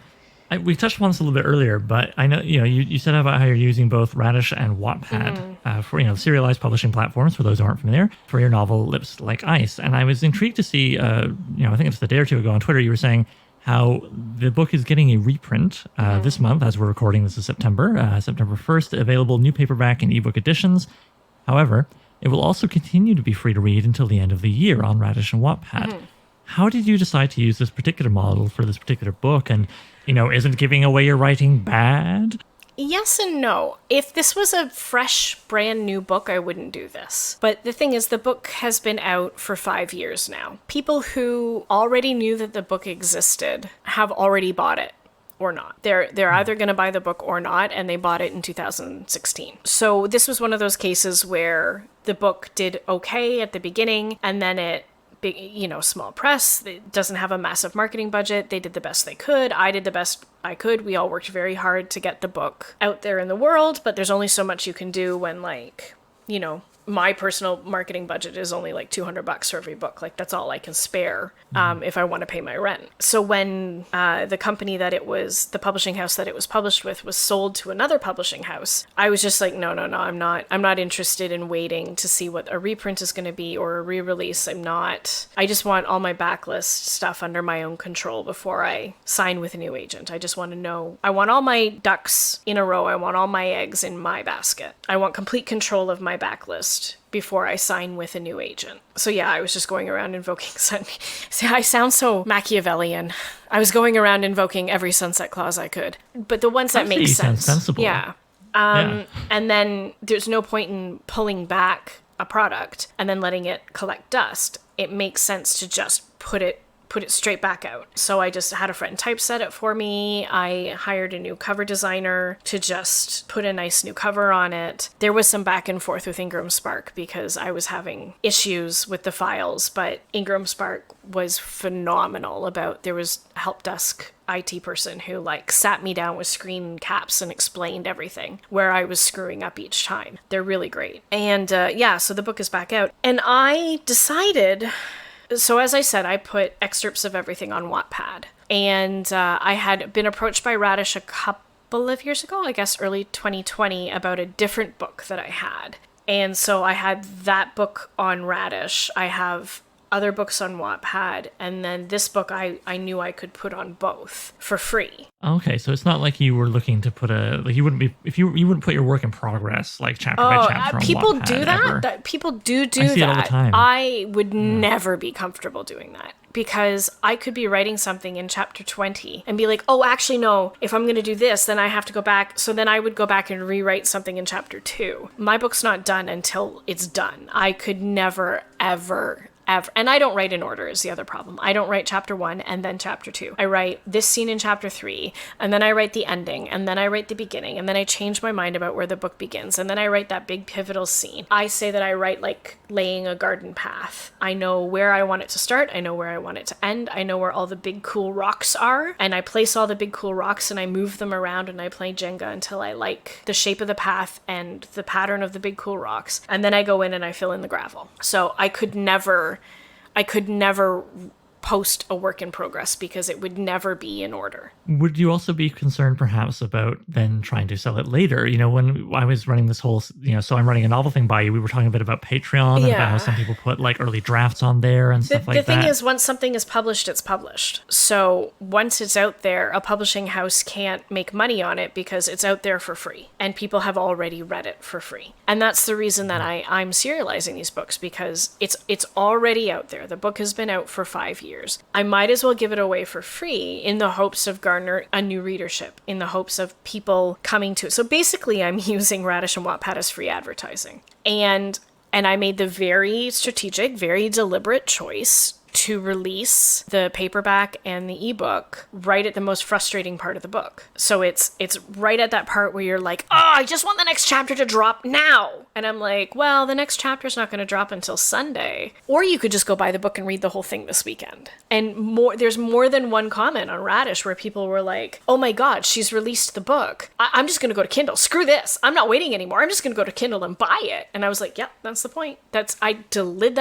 we touched upon this a little bit earlier, but I know you said about how you're using both Radish and Wattpad for serialized publishing platforms. For those who aren't familiar, for your novel Lips Like Ice, and I was intrigued to see. I think it's a day or two ago on Twitter, you were saying how the book is getting a reprint this month, as we're recording. This is September 1st, available new paperback and ebook editions. However, it will also continue to be free to read until the end of the year on Radish and Wattpad. How did you decide to use this particular model for this particular book? And, isn't giving away your writing bad? Yes and no. If this was a fresh, brand new book, I wouldn't do this. But the thing is, the book has been out for 5 years now. People who already knew that the book existed have already bought it or not. They're either going to buy the book or not, and they bought it in 2016. So this was one of those cases where the book did okay at the beginning, and then it small press. It doesn't have a massive marketing budget. They did the best they could. I did the best I could. We all worked very hard to get the book out there in the world, but there's only so much you can do when my personal marketing budget is only like $200 for every book. Like that's all I can spare if I want to pay my rent. So when the company that it was, the publishing house that it was published with, was sold to another publishing house, I was just like, no, I'm not interested in waiting to see what a reprint is going to be or a re-release. I just want all my backlist stuff under my own control before I sign with a new agent. I just want to know, I want all my ducks in a row. I want all my eggs in my basket. I want complete control of my backlist before I sign with a new agent. So yeah, I was just going around invoking See, I sound so Machiavellian. I was going around invoking every sunset clause I could, but the ones that make sense. Sensible. Yeah. And then there's no point in pulling back a product and then letting it collect dust. It makes sense to just put it straight back out. So I just had a friend typeset it for me. I hired a new cover designer to just put a nice new cover on it. There was some back and forth with Ingram Spark because I was having issues with the files, but Ingram Spark was phenomenal there was a help desk IT person who sat me down with screen caps and explained everything where I was screwing up each time. They're really great. And so the book is back out. And I decided... So as I said, I put excerpts of everything on Wattpad. And I had been approached by Radish a couple of years ago, I guess early 2020, about a different book that I had. And so I had that book on Radish. I have other books on Wattpad, and then this book I knew I could put on both for free. Okay, so it's not like you were looking to put you wouldn't be if you wouldn't put your work in progress chapter by chapter on people Wattpad do that. Ever. People do I see that. it all the time. I would never be comfortable doing that. Because I could be writing something in chapter 20 and be like, oh, actually, no, if I'm going to do this, then I have to go back. So then I would go back and rewrite something in chapter 2. My book's not done until it's done. I could never, ever, ever. And I don't write in order is the other problem. I don't write chapter 1 and then chapter 2. I write this scene in chapter 3, and then I write the ending, and then I write the beginning, and then I change my mind about where the book begins, and then I write that big pivotal scene. I say that I write like laying a garden path. I know where I want it to start. I know where I want it to end. I know where all the big cool rocks are, and I place all the big cool rocks and I move them around and I play Jenga until I like the shape of the path and the pattern of the big cool rocks. And then I go in and I fill in the gravel. So I could never post a work in progress because it would never be in order. Would you also be concerned perhaps about then trying to sell it later? When I was running this whole, so I'm running a novel thing by you, we were talking a bit about Patreon and about how some people put like early drafts on there and stuff like that. The thing is, once something is published, it's published. So once it's out there, a publishing house can't make money on it because it's out there for free and people have already read it for free. And that's the reason that I'm serializing these books, because it's already out there. The book has been out for 5 years. I might as well give it away for free in the hopes of garner a new readership, in the hopes of people coming to it. So basically, I'm using Radish and Wattpad as free advertising. And I made the very strategic, very deliberate choice to release the paperback and the ebook right at the most frustrating part of the book. So it's right at that part where you're like, oh, I just want the next chapter to drop now. And I'm like, well, the next chapter's not going to drop until Sunday. Or you could just go buy the book and read the whole thing this weekend. And there's more than one comment on Radish where people were like, oh my God, she's released the book. I'm just going to go to Kindle. Screw this. I'm not waiting anymore. I'm just going to go to Kindle and buy it. And I was like, yep, that's the point. I did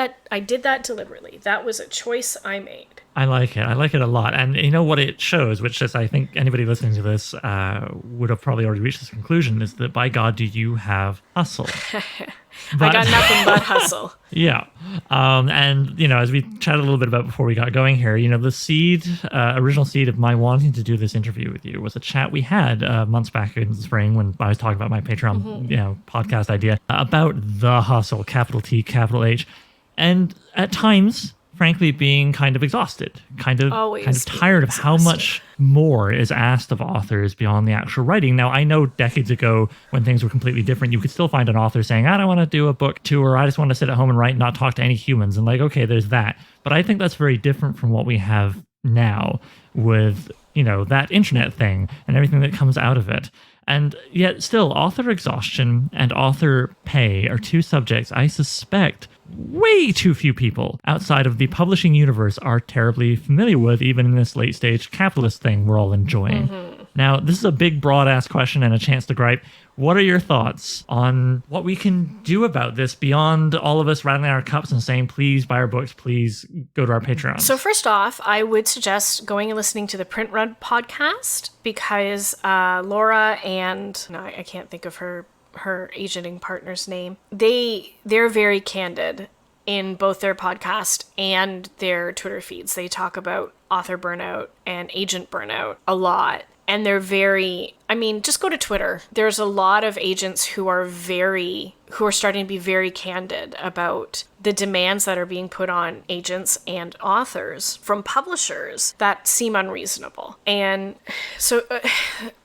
that deliberately. That was a choice I made. I like it. I like it a lot. And you know what it shows, which is, I think anybody listening to this would have probably already reached this conclusion, is that by God, do you have hustle? I got nothing but hustle. Yeah. And, as we chatted a little bit about before we got going here, the original seed of my wanting to do this interview with you was a chat we had months back in the spring when I was talking about my Patreon, podcast idea about the hustle, capital T, capital H. And at times, frankly, being kind of exhausted, kind of tired of how much more is asked of authors beyond the actual writing. Now, I know decades ago when things were completely different, you could still find an author saying, I don't want to do a book tour. I just want to sit at home and write and not talk to any humans. And like, okay, there's that. But I think that's very different from what we have now with, that internet thing and everything that comes out of it. And yet still, author exhaustion and author pay are two subjects I suspect way too few people outside of the publishing universe are terribly familiar with, even in this late stage capitalist thing we're all enjoying. Now, this is a big, broad-ass question and a chance to gripe. What are your thoughts on what we can do about this beyond all of us rattling our cups and saying, please buy our books, please go to our Patreon? So first off, I would suggest going and listening to the Print Run podcast because Laura and I can't think of her agenting partner's name. They're very candid in both their podcast and their Twitter feeds. They talk about author burnout and agent burnout a lot. And they're just go to Twitter. There's a lot of agents who are starting to be very candid about the demands that are being put on agents and authors from publishers that seem unreasonable. And so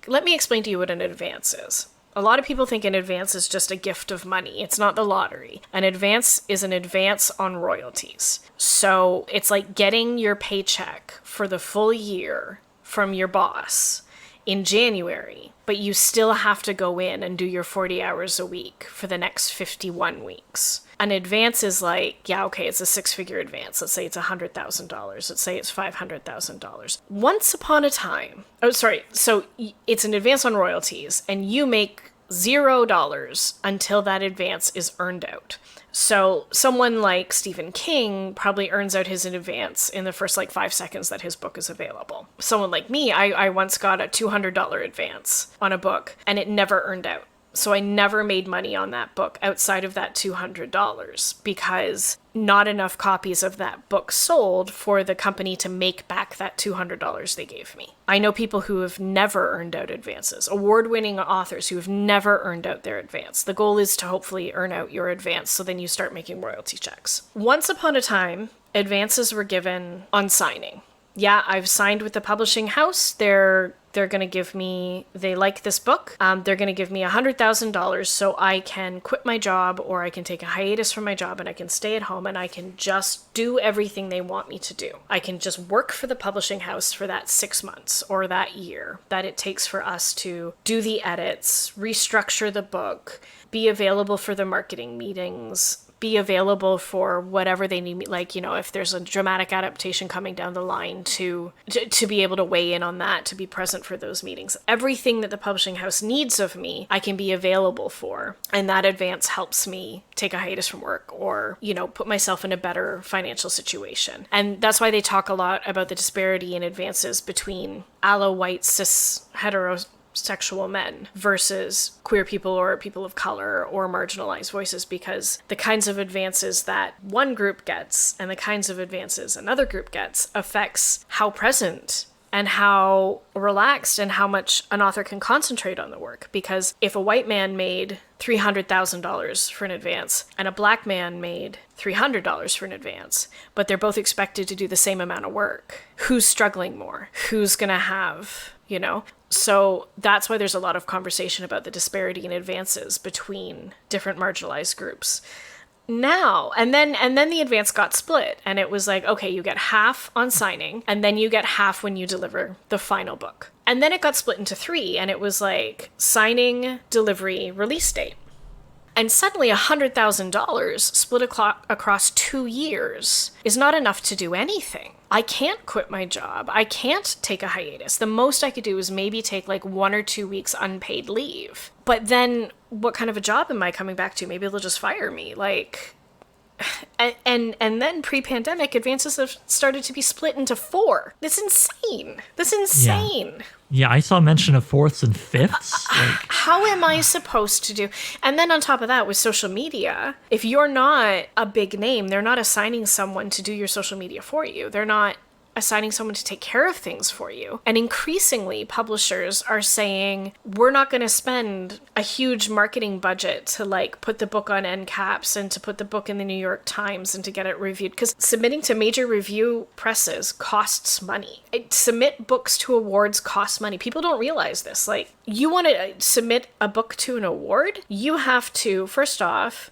let me explain to you what an advance is. A lot of people think an advance is just a gift of money. It's not the lottery. An advance is an advance on royalties. So it's like getting your paycheck for the full year from your boss in January, but you still have to go in and do your 40 hours a week for the next 51 weeks. An advance is like, it's a 6-figure advance. Let's say it's $100,000. Let's say it's $500,000. Once upon a time, so it's an advance on royalties, and you make $0 until that advance is earned out. So someone like Stephen King probably earns out his advance in the first 5 seconds that his book is available. Someone like me, I once got a $200 advance on a book and it never earned out. So I never made money on that book outside of that $200 because not enough copies of that book sold for the company to make back that $200 they gave me. I know people who have never earned out advances, award-winning authors who have never earned out their advance. The goal is to hopefully earn out your advance so then you start making royalty checks. Once upon a time, advances were given on signing. Yeah, I've signed with the publishing house. They're they're going to give me, they like this book. They're going to give me $100,000 so I can quit my job, or I can take a hiatus from my job and I can stay at home and I can just do everything they want me to do. I can just work for the publishing house for that 6 months or that year that it takes for us to do the edits, restructure the book, be available for the marketing meetings, be available for whatever they need me, like, if there's a dramatic adaptation coming down the line, to be able to weigh in on that, to be present for those meetings. Everything that the publishing house needs of me, I can be available for. And that advance helps me take a hiatus from work, or, put myself in a better financial situation. And that's why they talk a lot about the disparity in advances between allo white cis heterosexual men versus queer people or people of color or marginalized voices, because the kinds of advances that one group gets and the kinds of advances another group gets affects how present and how relaxed and how much an author can concentrate on the work. Because if a white man made $300,000 for an advance and a black man made $300 for an advance, but they're both expected to do the same amount of work, who's struggling more? Who's gonna have, So that's why there's a lot of conversation about the disparity in advances between different marginalized groups. Now, and then the advance got split, and it was like, okay, you get half on signing, and then you get half when you deliver the final book. And then it got split into 3, and it was like signing, delivery, release date. And suddenly $100,000 split across 2 years is not enough to do anything. I can't quit my job. I can't take a hiatus. The most I could do is maybe take like 1 or 2 weeks unpaid leave. But then what kind of a job am I coming back to? Maybe they'll just fire me. And then pre-pandemic, advances have started to be split into 4. That's insane. Yeah, I saw mention of 4ths and 5ths. How am I supposed to do? And then on top of that, with social media, if you're not a big name, they're not assigning someone to do your social media for you. They're not assigning someone to take care of things for you. And increasingly, publishers are saying, we're not going to spend a huge marketing budget to put the book on end caps and to put the book in the New York Times and to get it reviewed. Because submitting to major review presses costs money. Submit books to awards costs money. People don't realize this. You want to submit a book to an award, you have to, first off,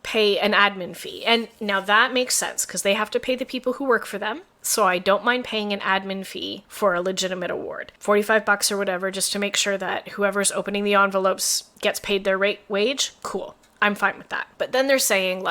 pay an admin fee. And now that makes sense because they have to pay the people who work for them. So I don't mind paying an admin fee for a legitimate award. $45 or whatever, just to make sure that whoever's opening the envelopes gets paid their wage. Cool. I'm fine with that. But then they're saying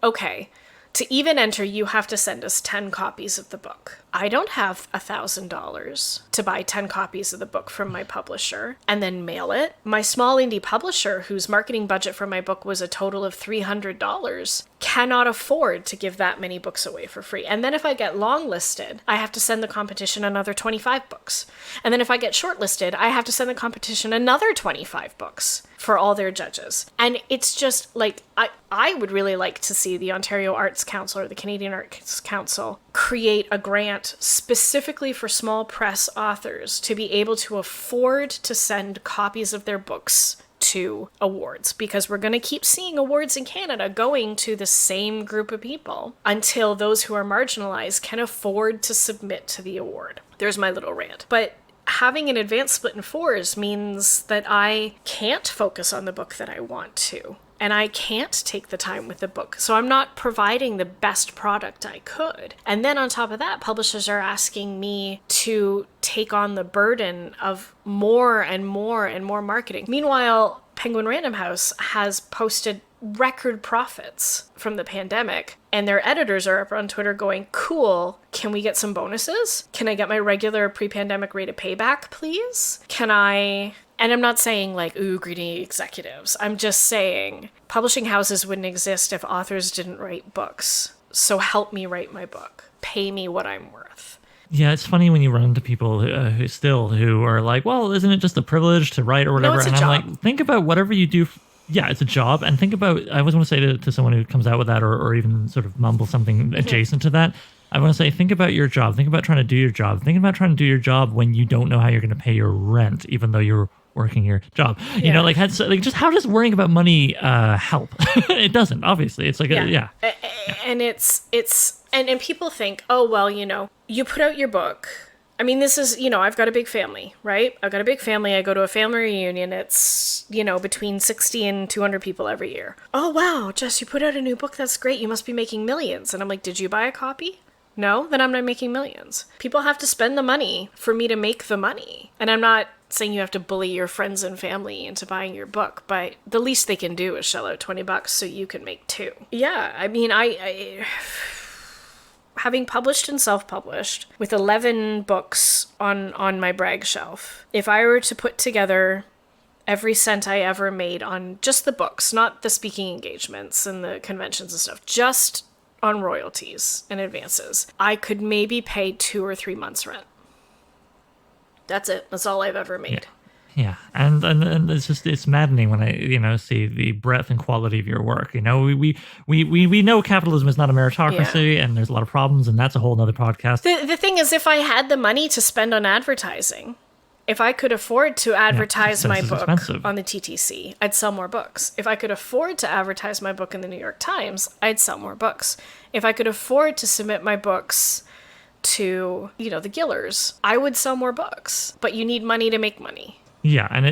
okay, to even enter, you have to send us 10 copies of the book. I don't have $1,000 to buy 10 copies of the book from my publisher and then mail it. My small indie publisher, whose marketing budget for my book was a total of $300, cannot afford to give that many books away for free. And then if I get longlisted, I have to send the competition another 25 books. And then if I get shortlisted, I have to send the competition another 25 books for all their judges. And it's just I would really like to see the Ontario Arts Council or the Canadian Arts Council create a grant specifically for small press authors to be able to afford to send copies of their books to awards, because we're going to keep seeing awards in Canada going to the same group of people until those who are marginalized can afford to submit to the award. There's my little rant. But having an advance split in 4s means that I can't focus on the book that I want to. And I can't take the time with the book. So I'm not providing the best product I could. And then on top of that, publishers are asking me to take on the burden of more and more and more marketing. Meanwhile, Penguin Random House has posted record profits from the pandemic, and their editors are up on Twitter going, cool, can we get some bonuses? Can I get my regular pre-pandemic rate of payback, please? And I'm not saying ooh, greedy executives. I'm just saying publishing houses wouldn't exist if authors didn't write books. So help me write my book. Pay me what I'm worth. Yeah, it's funny when you run into people who are like, well, isn't it just a privilege to write or whatever? No, it's a and job. I'm like, think about whatever you do. Yeah, it's a job. And think about, I always want to say to someone who comes out with that or even sort of mumble something adjacent to that, I want to say, think about your job. Think about trying to do your job. Think about trying to do your job when you don't know how you're going to pay your rent, even though you're working your job. Yeah. Just how does worrying about money help? It doesn't, obviously. It's And and people think, oh, well, you put out your book I mean, this is, I've got a big family, right? I've got a big family. I go to a family reunion. It's, between 60 and 200 people every year. Oh, wow, Jess, you put out a new book. That's great. You must be making millions. And I'm like, did you buy a copy? No? Then I'm not making millions. People have to spend the money for me to make the money. And I'm not saying you have to bully your friends and family into buying your book, but the least they can do is shell out $20 so you can make two. Yeah, I mean, I having published and self-published with 11 books on my brag shelf, if I were to put together every cent I ever made on just the books, not the speaking engagements and the conventions and stuff, just on royalties and advances, I could maybe pay 2 or 3 months rent. That's it. That's all I've ever made. Yeah. And it's maddening when I, see the breadth and quality of your work. We know capitalism is not a meritocracy and there's a lot of problems, and that's a whole nother podcast. The thing is, if I had the money to spend on advertising, if I could afford to advertise my book on the TTC, I'd sell more books. If I could afford to advertise my book in the New York Times, I'd sell more books. If I could afford to submit my books to, the Gillers, I would sell more books. But you need money to make money. Yeah, and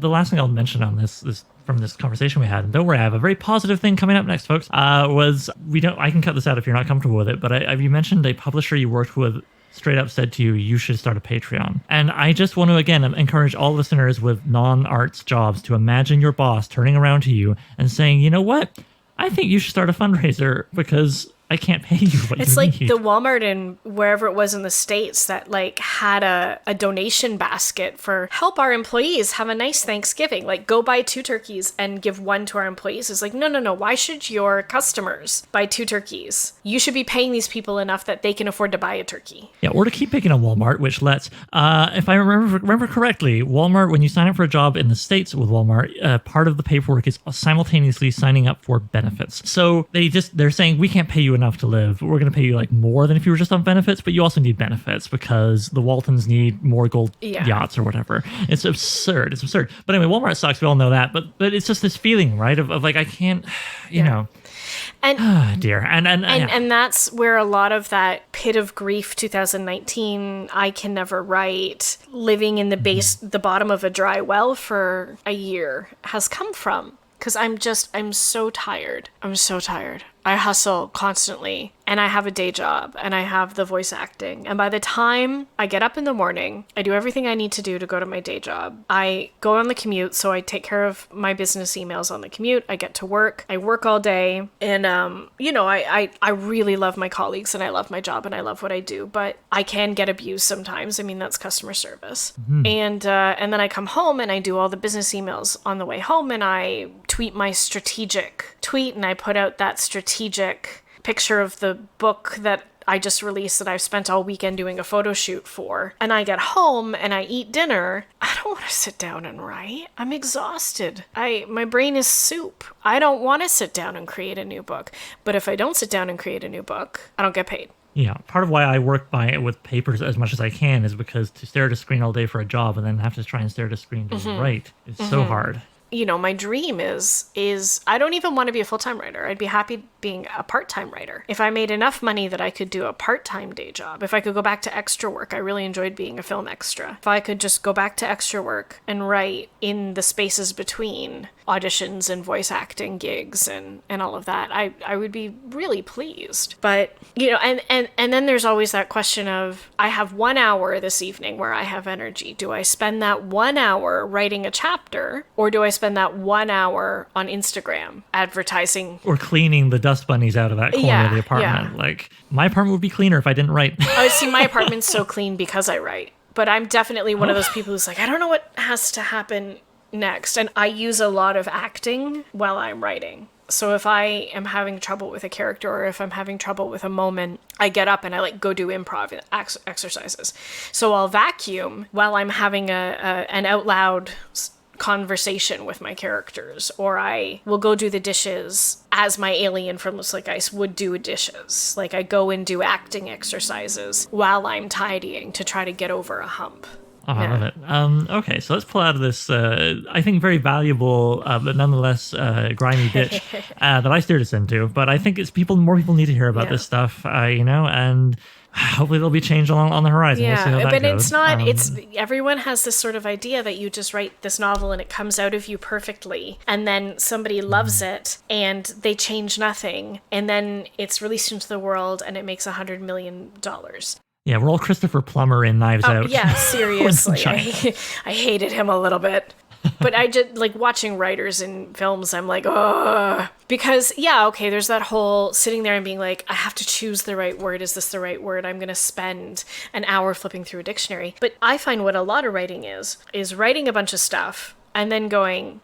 the last thing I'll mention on this from this conversation we had, and don't worry, I have a very positive thing coming up next, folks, was I can cut this out if you're not comfortable with it, but you mentioned a publisher you worked with straight up said to you, you should start a Patreon. And I just want to, again, encourage all listeners with non-arts jobs to imagine your boss turning around to you and saying, you know what? I think you should start a fundraiser because I can't pay you what it's you like need. The Walmart in wherever it was in the States that had a donation basket for help our employees have a nice Thanksgiving. Like, go buy 2 turkeys and give 1 to our employees. It's like, no. Why should your customers buy 2 turkeys? You should be paying these people enough that they can afford to buy a turkey. Yeah, or to keep picking on Walmart, which if I remember correctly, Walmart, when you sign up for a job in the States with Walmart, part of the paperwork is simultaneously signing up for benefits. So they're saying, we can't pay you enough to live. We're going to pay you more than if you were just on benefits, but you also need benefits because the Waltons need more gold yachts or whatever. It's absurd. But anyway, Walmart sucks. We all know that. But it's just this feeling, right? Of I can't, you know. And dear. And that's where a lot of that pit of grief 2019, I can never write, living in the bottom of a dry well for a year has come from. Because I'm so tired. I hustle constantly, and I have a day job, and I have the voice acting. And by the time I get up in the morning, I do everything I need to do to go to my day job. I go on the commute, so I take care of my business emails on the commute. I get to work. I work all day. And, I really love my colleagues, and I love my job, and I love what I do. But I can get abused sometimes. I mean, that's customer service. Mm-hmm. And then I come home, and I do all the business emails on the way home, and I tweet my strategic tweet, and I put out that strategic picture of the book that I just released that I've spent all weekend doing a photo shoot for. And I get home and I eat dinner. I don't want to sit down and write. I'm exhausted. My brain is soup. I don't want to sit down and create a new book. But if I don't sit down and create a new book, I don't get paid. Yeah, part of why I work with papers as much as I can is because to stare at a screen all day for a job and then have to try and stare at a screen to write is so hard. My dream is I don't even want to be a full-time writer. I'd be happy being a part-time writer. If I made enough money that I could do a part-time day job, if I could go back to extra work, I really enjoyed being a film extra. If I could just go back to extra work and write in the spaces between auditions and voice acting gigs and all of that, I would be really pleased. But, and then there's always that question of, I have 1 hour this evening where I have energy. Do I spend that 1 hour writing a chapter, or do I spend that 1 hour on Instagram advertising? Or cleaning the dust bunnies out of that corner of the apartment. Yeah. Like, my apartment would be cleaner if I didn't write. Oh, see, my apartment's so clean because I write. But I'm definitely one of those people who's like, I don't know what has to happen next. And I use a lot of acting while I'm writing. So if I am having trouble with a character, or if I'm having trouble with a moment, I get up and I go do improv exercises. So I'll vacuum while I'm having an out loud conversation with my characters, or I will go do the dishes as my alien from Looks Like Ice would do dishes. Like, I go and do acting exercises while I'm tidying to try to get over a hump. Oh, I love it. Okay, so let's pull out of this, I think, very valuable, but nonetheless grimy ditch that I steered us into. But I think more people need to hear about this stuff, and hopefully there'll be change on the horizon. We'll see how that but goes. it's not. It's everyone has this sort of idea that you just write this novel and it comes out of you perfectly, and then somebody loves it and they change nothing, and then it's released into the world and it makes $100 million. Yeah, we're all Christopher Plummer in Knives Out. Yeah, seriously. I hated him a little bit. But I just, like, watching writers in films, I'm like, ugh. Because, yeah, okay, there's that whole sitting there and being like, I have to choose the right word. Is this the right word? I'm going to spend an hour flipping through a dictionary. But I find what a lot of writing is writing a bunch of stuff and then going,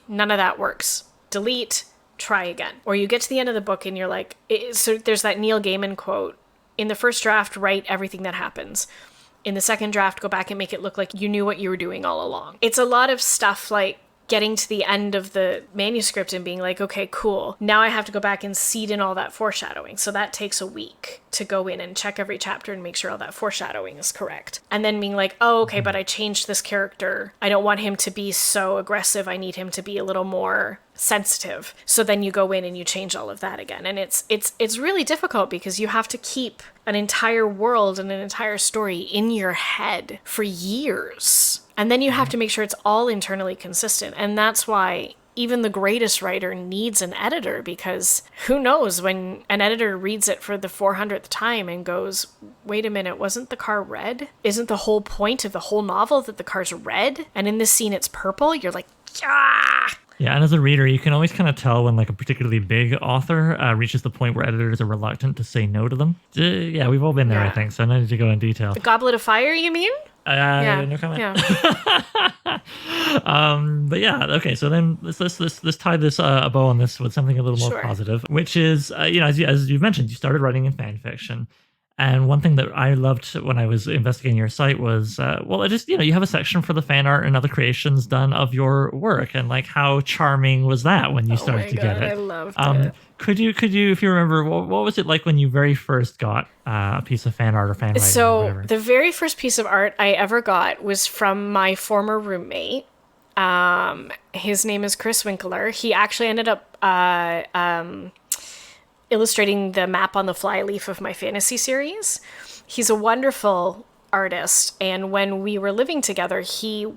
none of that works. Delete, try again. Or you get to the end of the book and you're like, so there's that Neil Gaiman quote, in the first draft, write everything that happens. In the second draft, go back and make it look like you knew what you were doing all along. It's a lot of stuff like getting to the end of the manuscript and being like, okay, cool. Now I have to go back and seed in all that foreshadowing. So that takes a week to go in and check every chapter and make sure all that foreshadowing is correct. And then being like, oh, okay, but I changed this character. I don't want him to be so aggressive. I need him to be a little more sensitive. So then you go in and you change all of that again. And it's really difficult because you have to keep an entire world and an entire story in your head for years. And then you have to make sure it's all internally consistent. And that's why even the greatest writer needs an editor, because who knows when an editor reads it for the 400th time and goes, wait a minute, wasn't the car red? Isn't the whole point of the whole novel that the car's red? And in this scene it's purple? You're like, ah! Yeah, and as a reader, you can always kind of tell when like a particularly big author reaches the point where editors are reluctant to say no to them. Yeah, we've all been there, I think, so no need to go in detail. The Goblet of Fire, you mean? No comment. Yeah. But yeah, okay. So then let's tie this a bow on this with something a little more positive, which is as you mentioned, you started writing in fan fiction, and one thing that I loved when I was investigating your site was you have a section for the fan art and other creations done of your work, and like how charming was that when you started to get it? I loved it. Could you, if you remember, what was it like when you very first got a piece of fan art or fan writing? So the very first piece of art I ever got was from my former roommate. His name is Chris Winkler. He actually ended up illustrating the map on the flyleaf of my fantasy series. He's a wonderful artist, and when we were living together, he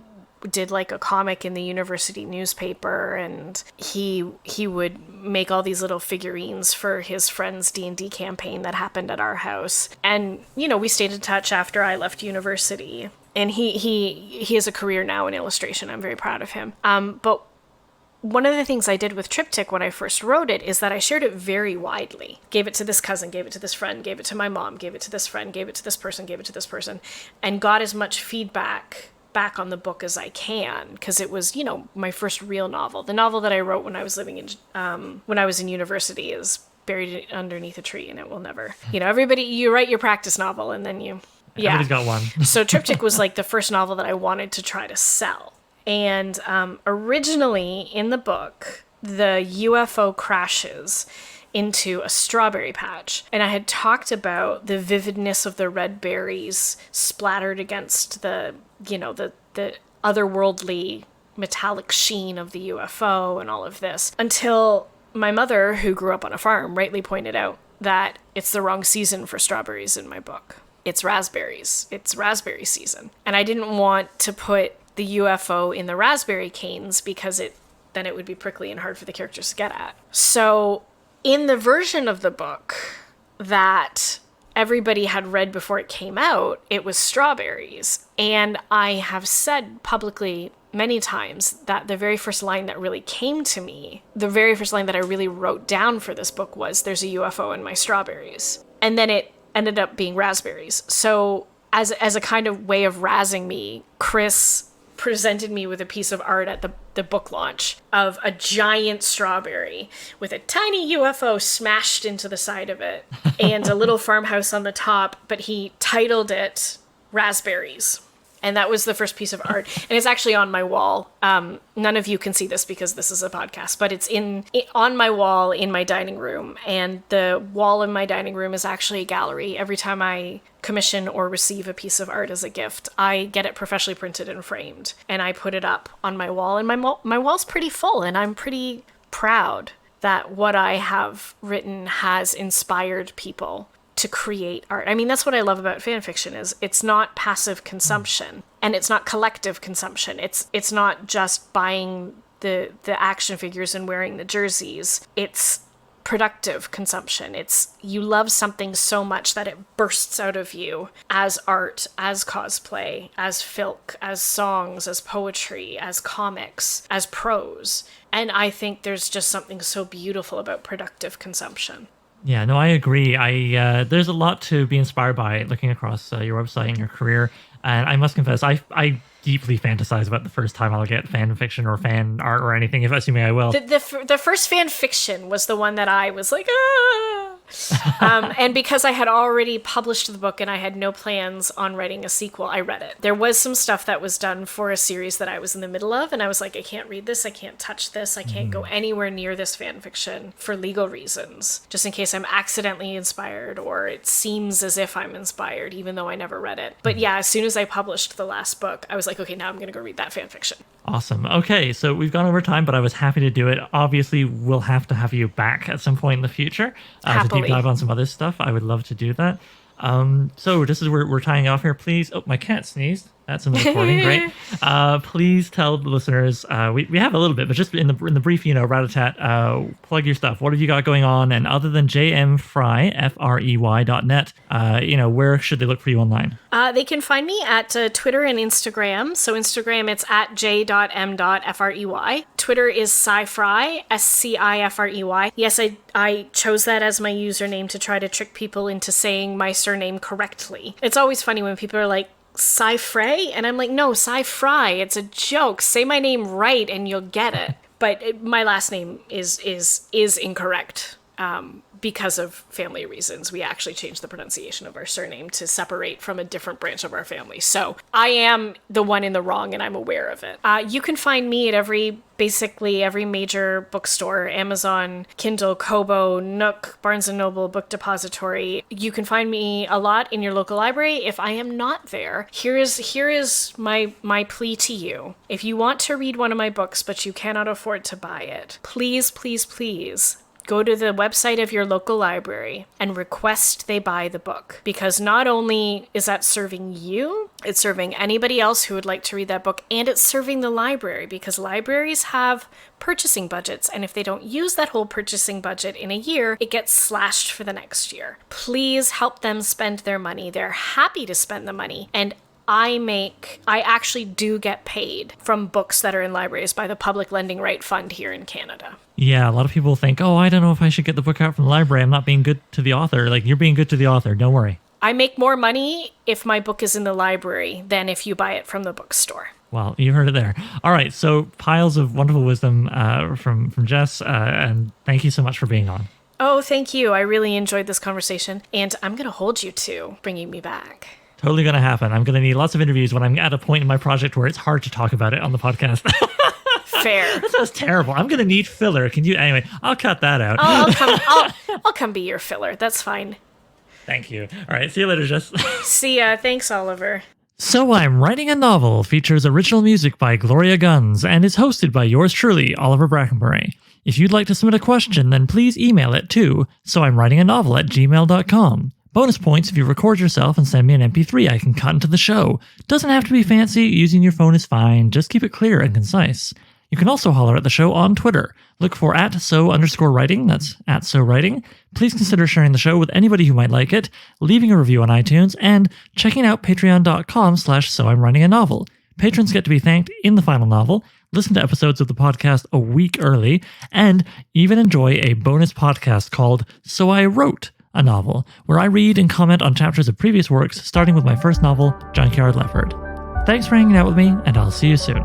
did like a comic in the university newspaper, and he would make all these little figurines for his friend's D&D campaign that happened at our house. And we stayed in touch after I left university, and he has a career now in illustration. I'm very proud of him. But one of the things I did with Triptych when I first wrote it is that I shared it very widely. Gave it to this cousin, gave it to this friend, gave it to my mom, gave it to this friend, gave it to this person, gave it to this person, and got as much feedback back on the book as I can, because it was, my first real novel. The novel that I wrote when I was living in, when I was in university is buried underneath a tree, and it will never, everybody, you write your practice novel and then everybody's got one. So Triptych was like the first novel that I wanted to try to sell. And originally in the book, the UFO crashes into a strawberry patch. And I had talked about the vividness of the red berries splattered against the otherworldly metallic sheen of the UFO and all of this, until my mother, who grew up on a farm, rightly pointed out that it's the wrong season for strawberries in my book. It's raspberries. It's raspberry season. And I didn't want to put the UFO in the raspberry canes because then it would be prickly and hard for the characters to get at. So in the version of the book that everybody had read before it came out, it was strawberries. And I have said publicly many times that the very first line that really came to me, the very first line that I really wrote down for this book was, "There's a UFO in my strawberries." And then it ended up being raspberries. So as a kind of way of razzing me, Chris presented me with a piece of art at the book launch of a giant strawberry with a tiny UFO smashed into the side of it and a little farmhouse on the top, but he titled it Raspberries. And that was the first piece of art. And it's actually on my wall. None of you can see this because this is a podcast, but it's on my wall in my dining room. And the wall in my dining room is actually a gallery. Every time I commission or receive a piece of art as a gift, I get it professionally printed and framed. And I put it up on my wall. And my wall's pretty full. And I'm pretty proud that what I have written has inspired people to create art. I mean, that's what I love about fan fiction is it's not passive consumption and it's not collective consumption. It's not just buying the action figures and wearing the jerseys. It's productive consumption. It's you love something so much that it bursts out of you as art, as cosplay, as filk, as songs, as poetry, as comics, as prose. And I think there's just something so beautiful about productive consumption. Yeah, no, I agree. There's a lot to be inspired by looking across your website and your career. And I must confess, I deeply fantasize about the first time I'll get fan fiction or fan art or anything, if assuming I will. The first fan fiction was the one that I was like, ah! And because I had already published the book and I had no plans on writing a sequel, I read it. There was some stuff that was done for a series that I was in the middle of, and I was like, I can't read this, I can't touch this, I can't go anywhere near this fan fiction for legal reasons, just in case I'm accidentally inspired or it seems as if I'm inspired, even though I never read it. But yeah, as soon as I published the last book, I was like, okay, now I'm going to go read that fan fiction. Awesome. Okay, so we've gone over time, but I was happy to do it. Obviously, we'll have to have you back at some point in the future to deep dive on some other stuff. I would love to do that. So this is where we're tying off here. Please, oh, my cat sneezed. That's in the recording. Great. Please tell the listeners, we have a little bit, but just in the brief, rat-a-tat, plug your stuff. What have you got going on? And other than jmfrey, Frey.net, where should they look for you online? They can find me at Twitter and Instagram. So Instagram, it's at j.m.frey. Twitter is scifrey, SCIFREY. Yes, I chose that as my username to try to trick people into saying my surname correctly. It's always funny when people are like, Frey? And I'm like, no, Fry. It's a joke. Say my name right and you'll get it. But my last name is incorrect. Because of family reasons, we actually changed the pronunciation of our surname to separate from a different branch of our family. So I am the one in the wrong, and I'm aware of it. You can find me at basically every major bookstore: Amazon, Kindle, Kobo, Nook, Barnes & Noble, Book Depository. You can find me a lot in your local library. If I am not there, here is my plea to you. If you want to read one of my books, but you cannot afford to buy it, please, please, please, go to the website of your local library and request they buy the book. Because not only is that serving you, it's serving anybody else who would like to read that book, and it's serving the library, because libraries have purchasing budgets, and if they don't use that whole purchasing budget in a year, it gets slashed for the next year. Please help them spend their money. They're happy to spend the money, and I actually do get paid from books that are in libraries by the Public Lending Right Fund here in Canada. Yeah, a lot of people think, oh, I don't know if I should get the book out from the library. I'm not being good to the author. Like, you're being good to the author. Don't worry. I make more money if my book is in the library than if you buy it from the bookstore. Well, you heard it there. All right, so piles of wonderful wisdom from Jess, and thank you so much for being on. Oh, thank you. I really enjoyed this conversation, and I'm going to hold you to bringing me back. Totally going to happen. I'm going to need lots of interviews when I'm at a point in my project where it's hard to talk about it on the podcast. Fair. That sounds terrible. I'm going to need filler. Anyway, I'll cut that out. I'll come be your filler. That's fine. Thank you. All right. See you later, Jess. See ya. Thanks, Oliver. So I'm Writing a Novel features original music by Gloria Guns and is hosted by yours truly, Oliver Brackenbury. If you'd like to submit a question, then please email it to soimwritinganovel@gmail.com. Bonus points if you record yourself and send me an MP3 I can cut into the show. Doesn't have to be fancy, using your phone is fine, just keep it clear and concise. You can also holler at the show on Twitter. Look for @so_writing, that's @so_writing. Please consider sharing the show with anybody who might like it, leaving a review on iTunes, and checking out patreon.com/soimwritinganovel. Patrons get to be thanked in the final novel, listen to episodes of the podcast a week early, and even enjoy a bonus podcast called So I Wrote a Novel, where I read and comment on chapters of previous works, starting with my first novel, Junkyard Leopard. Thanks for hanging out with me, and I'll see you soon.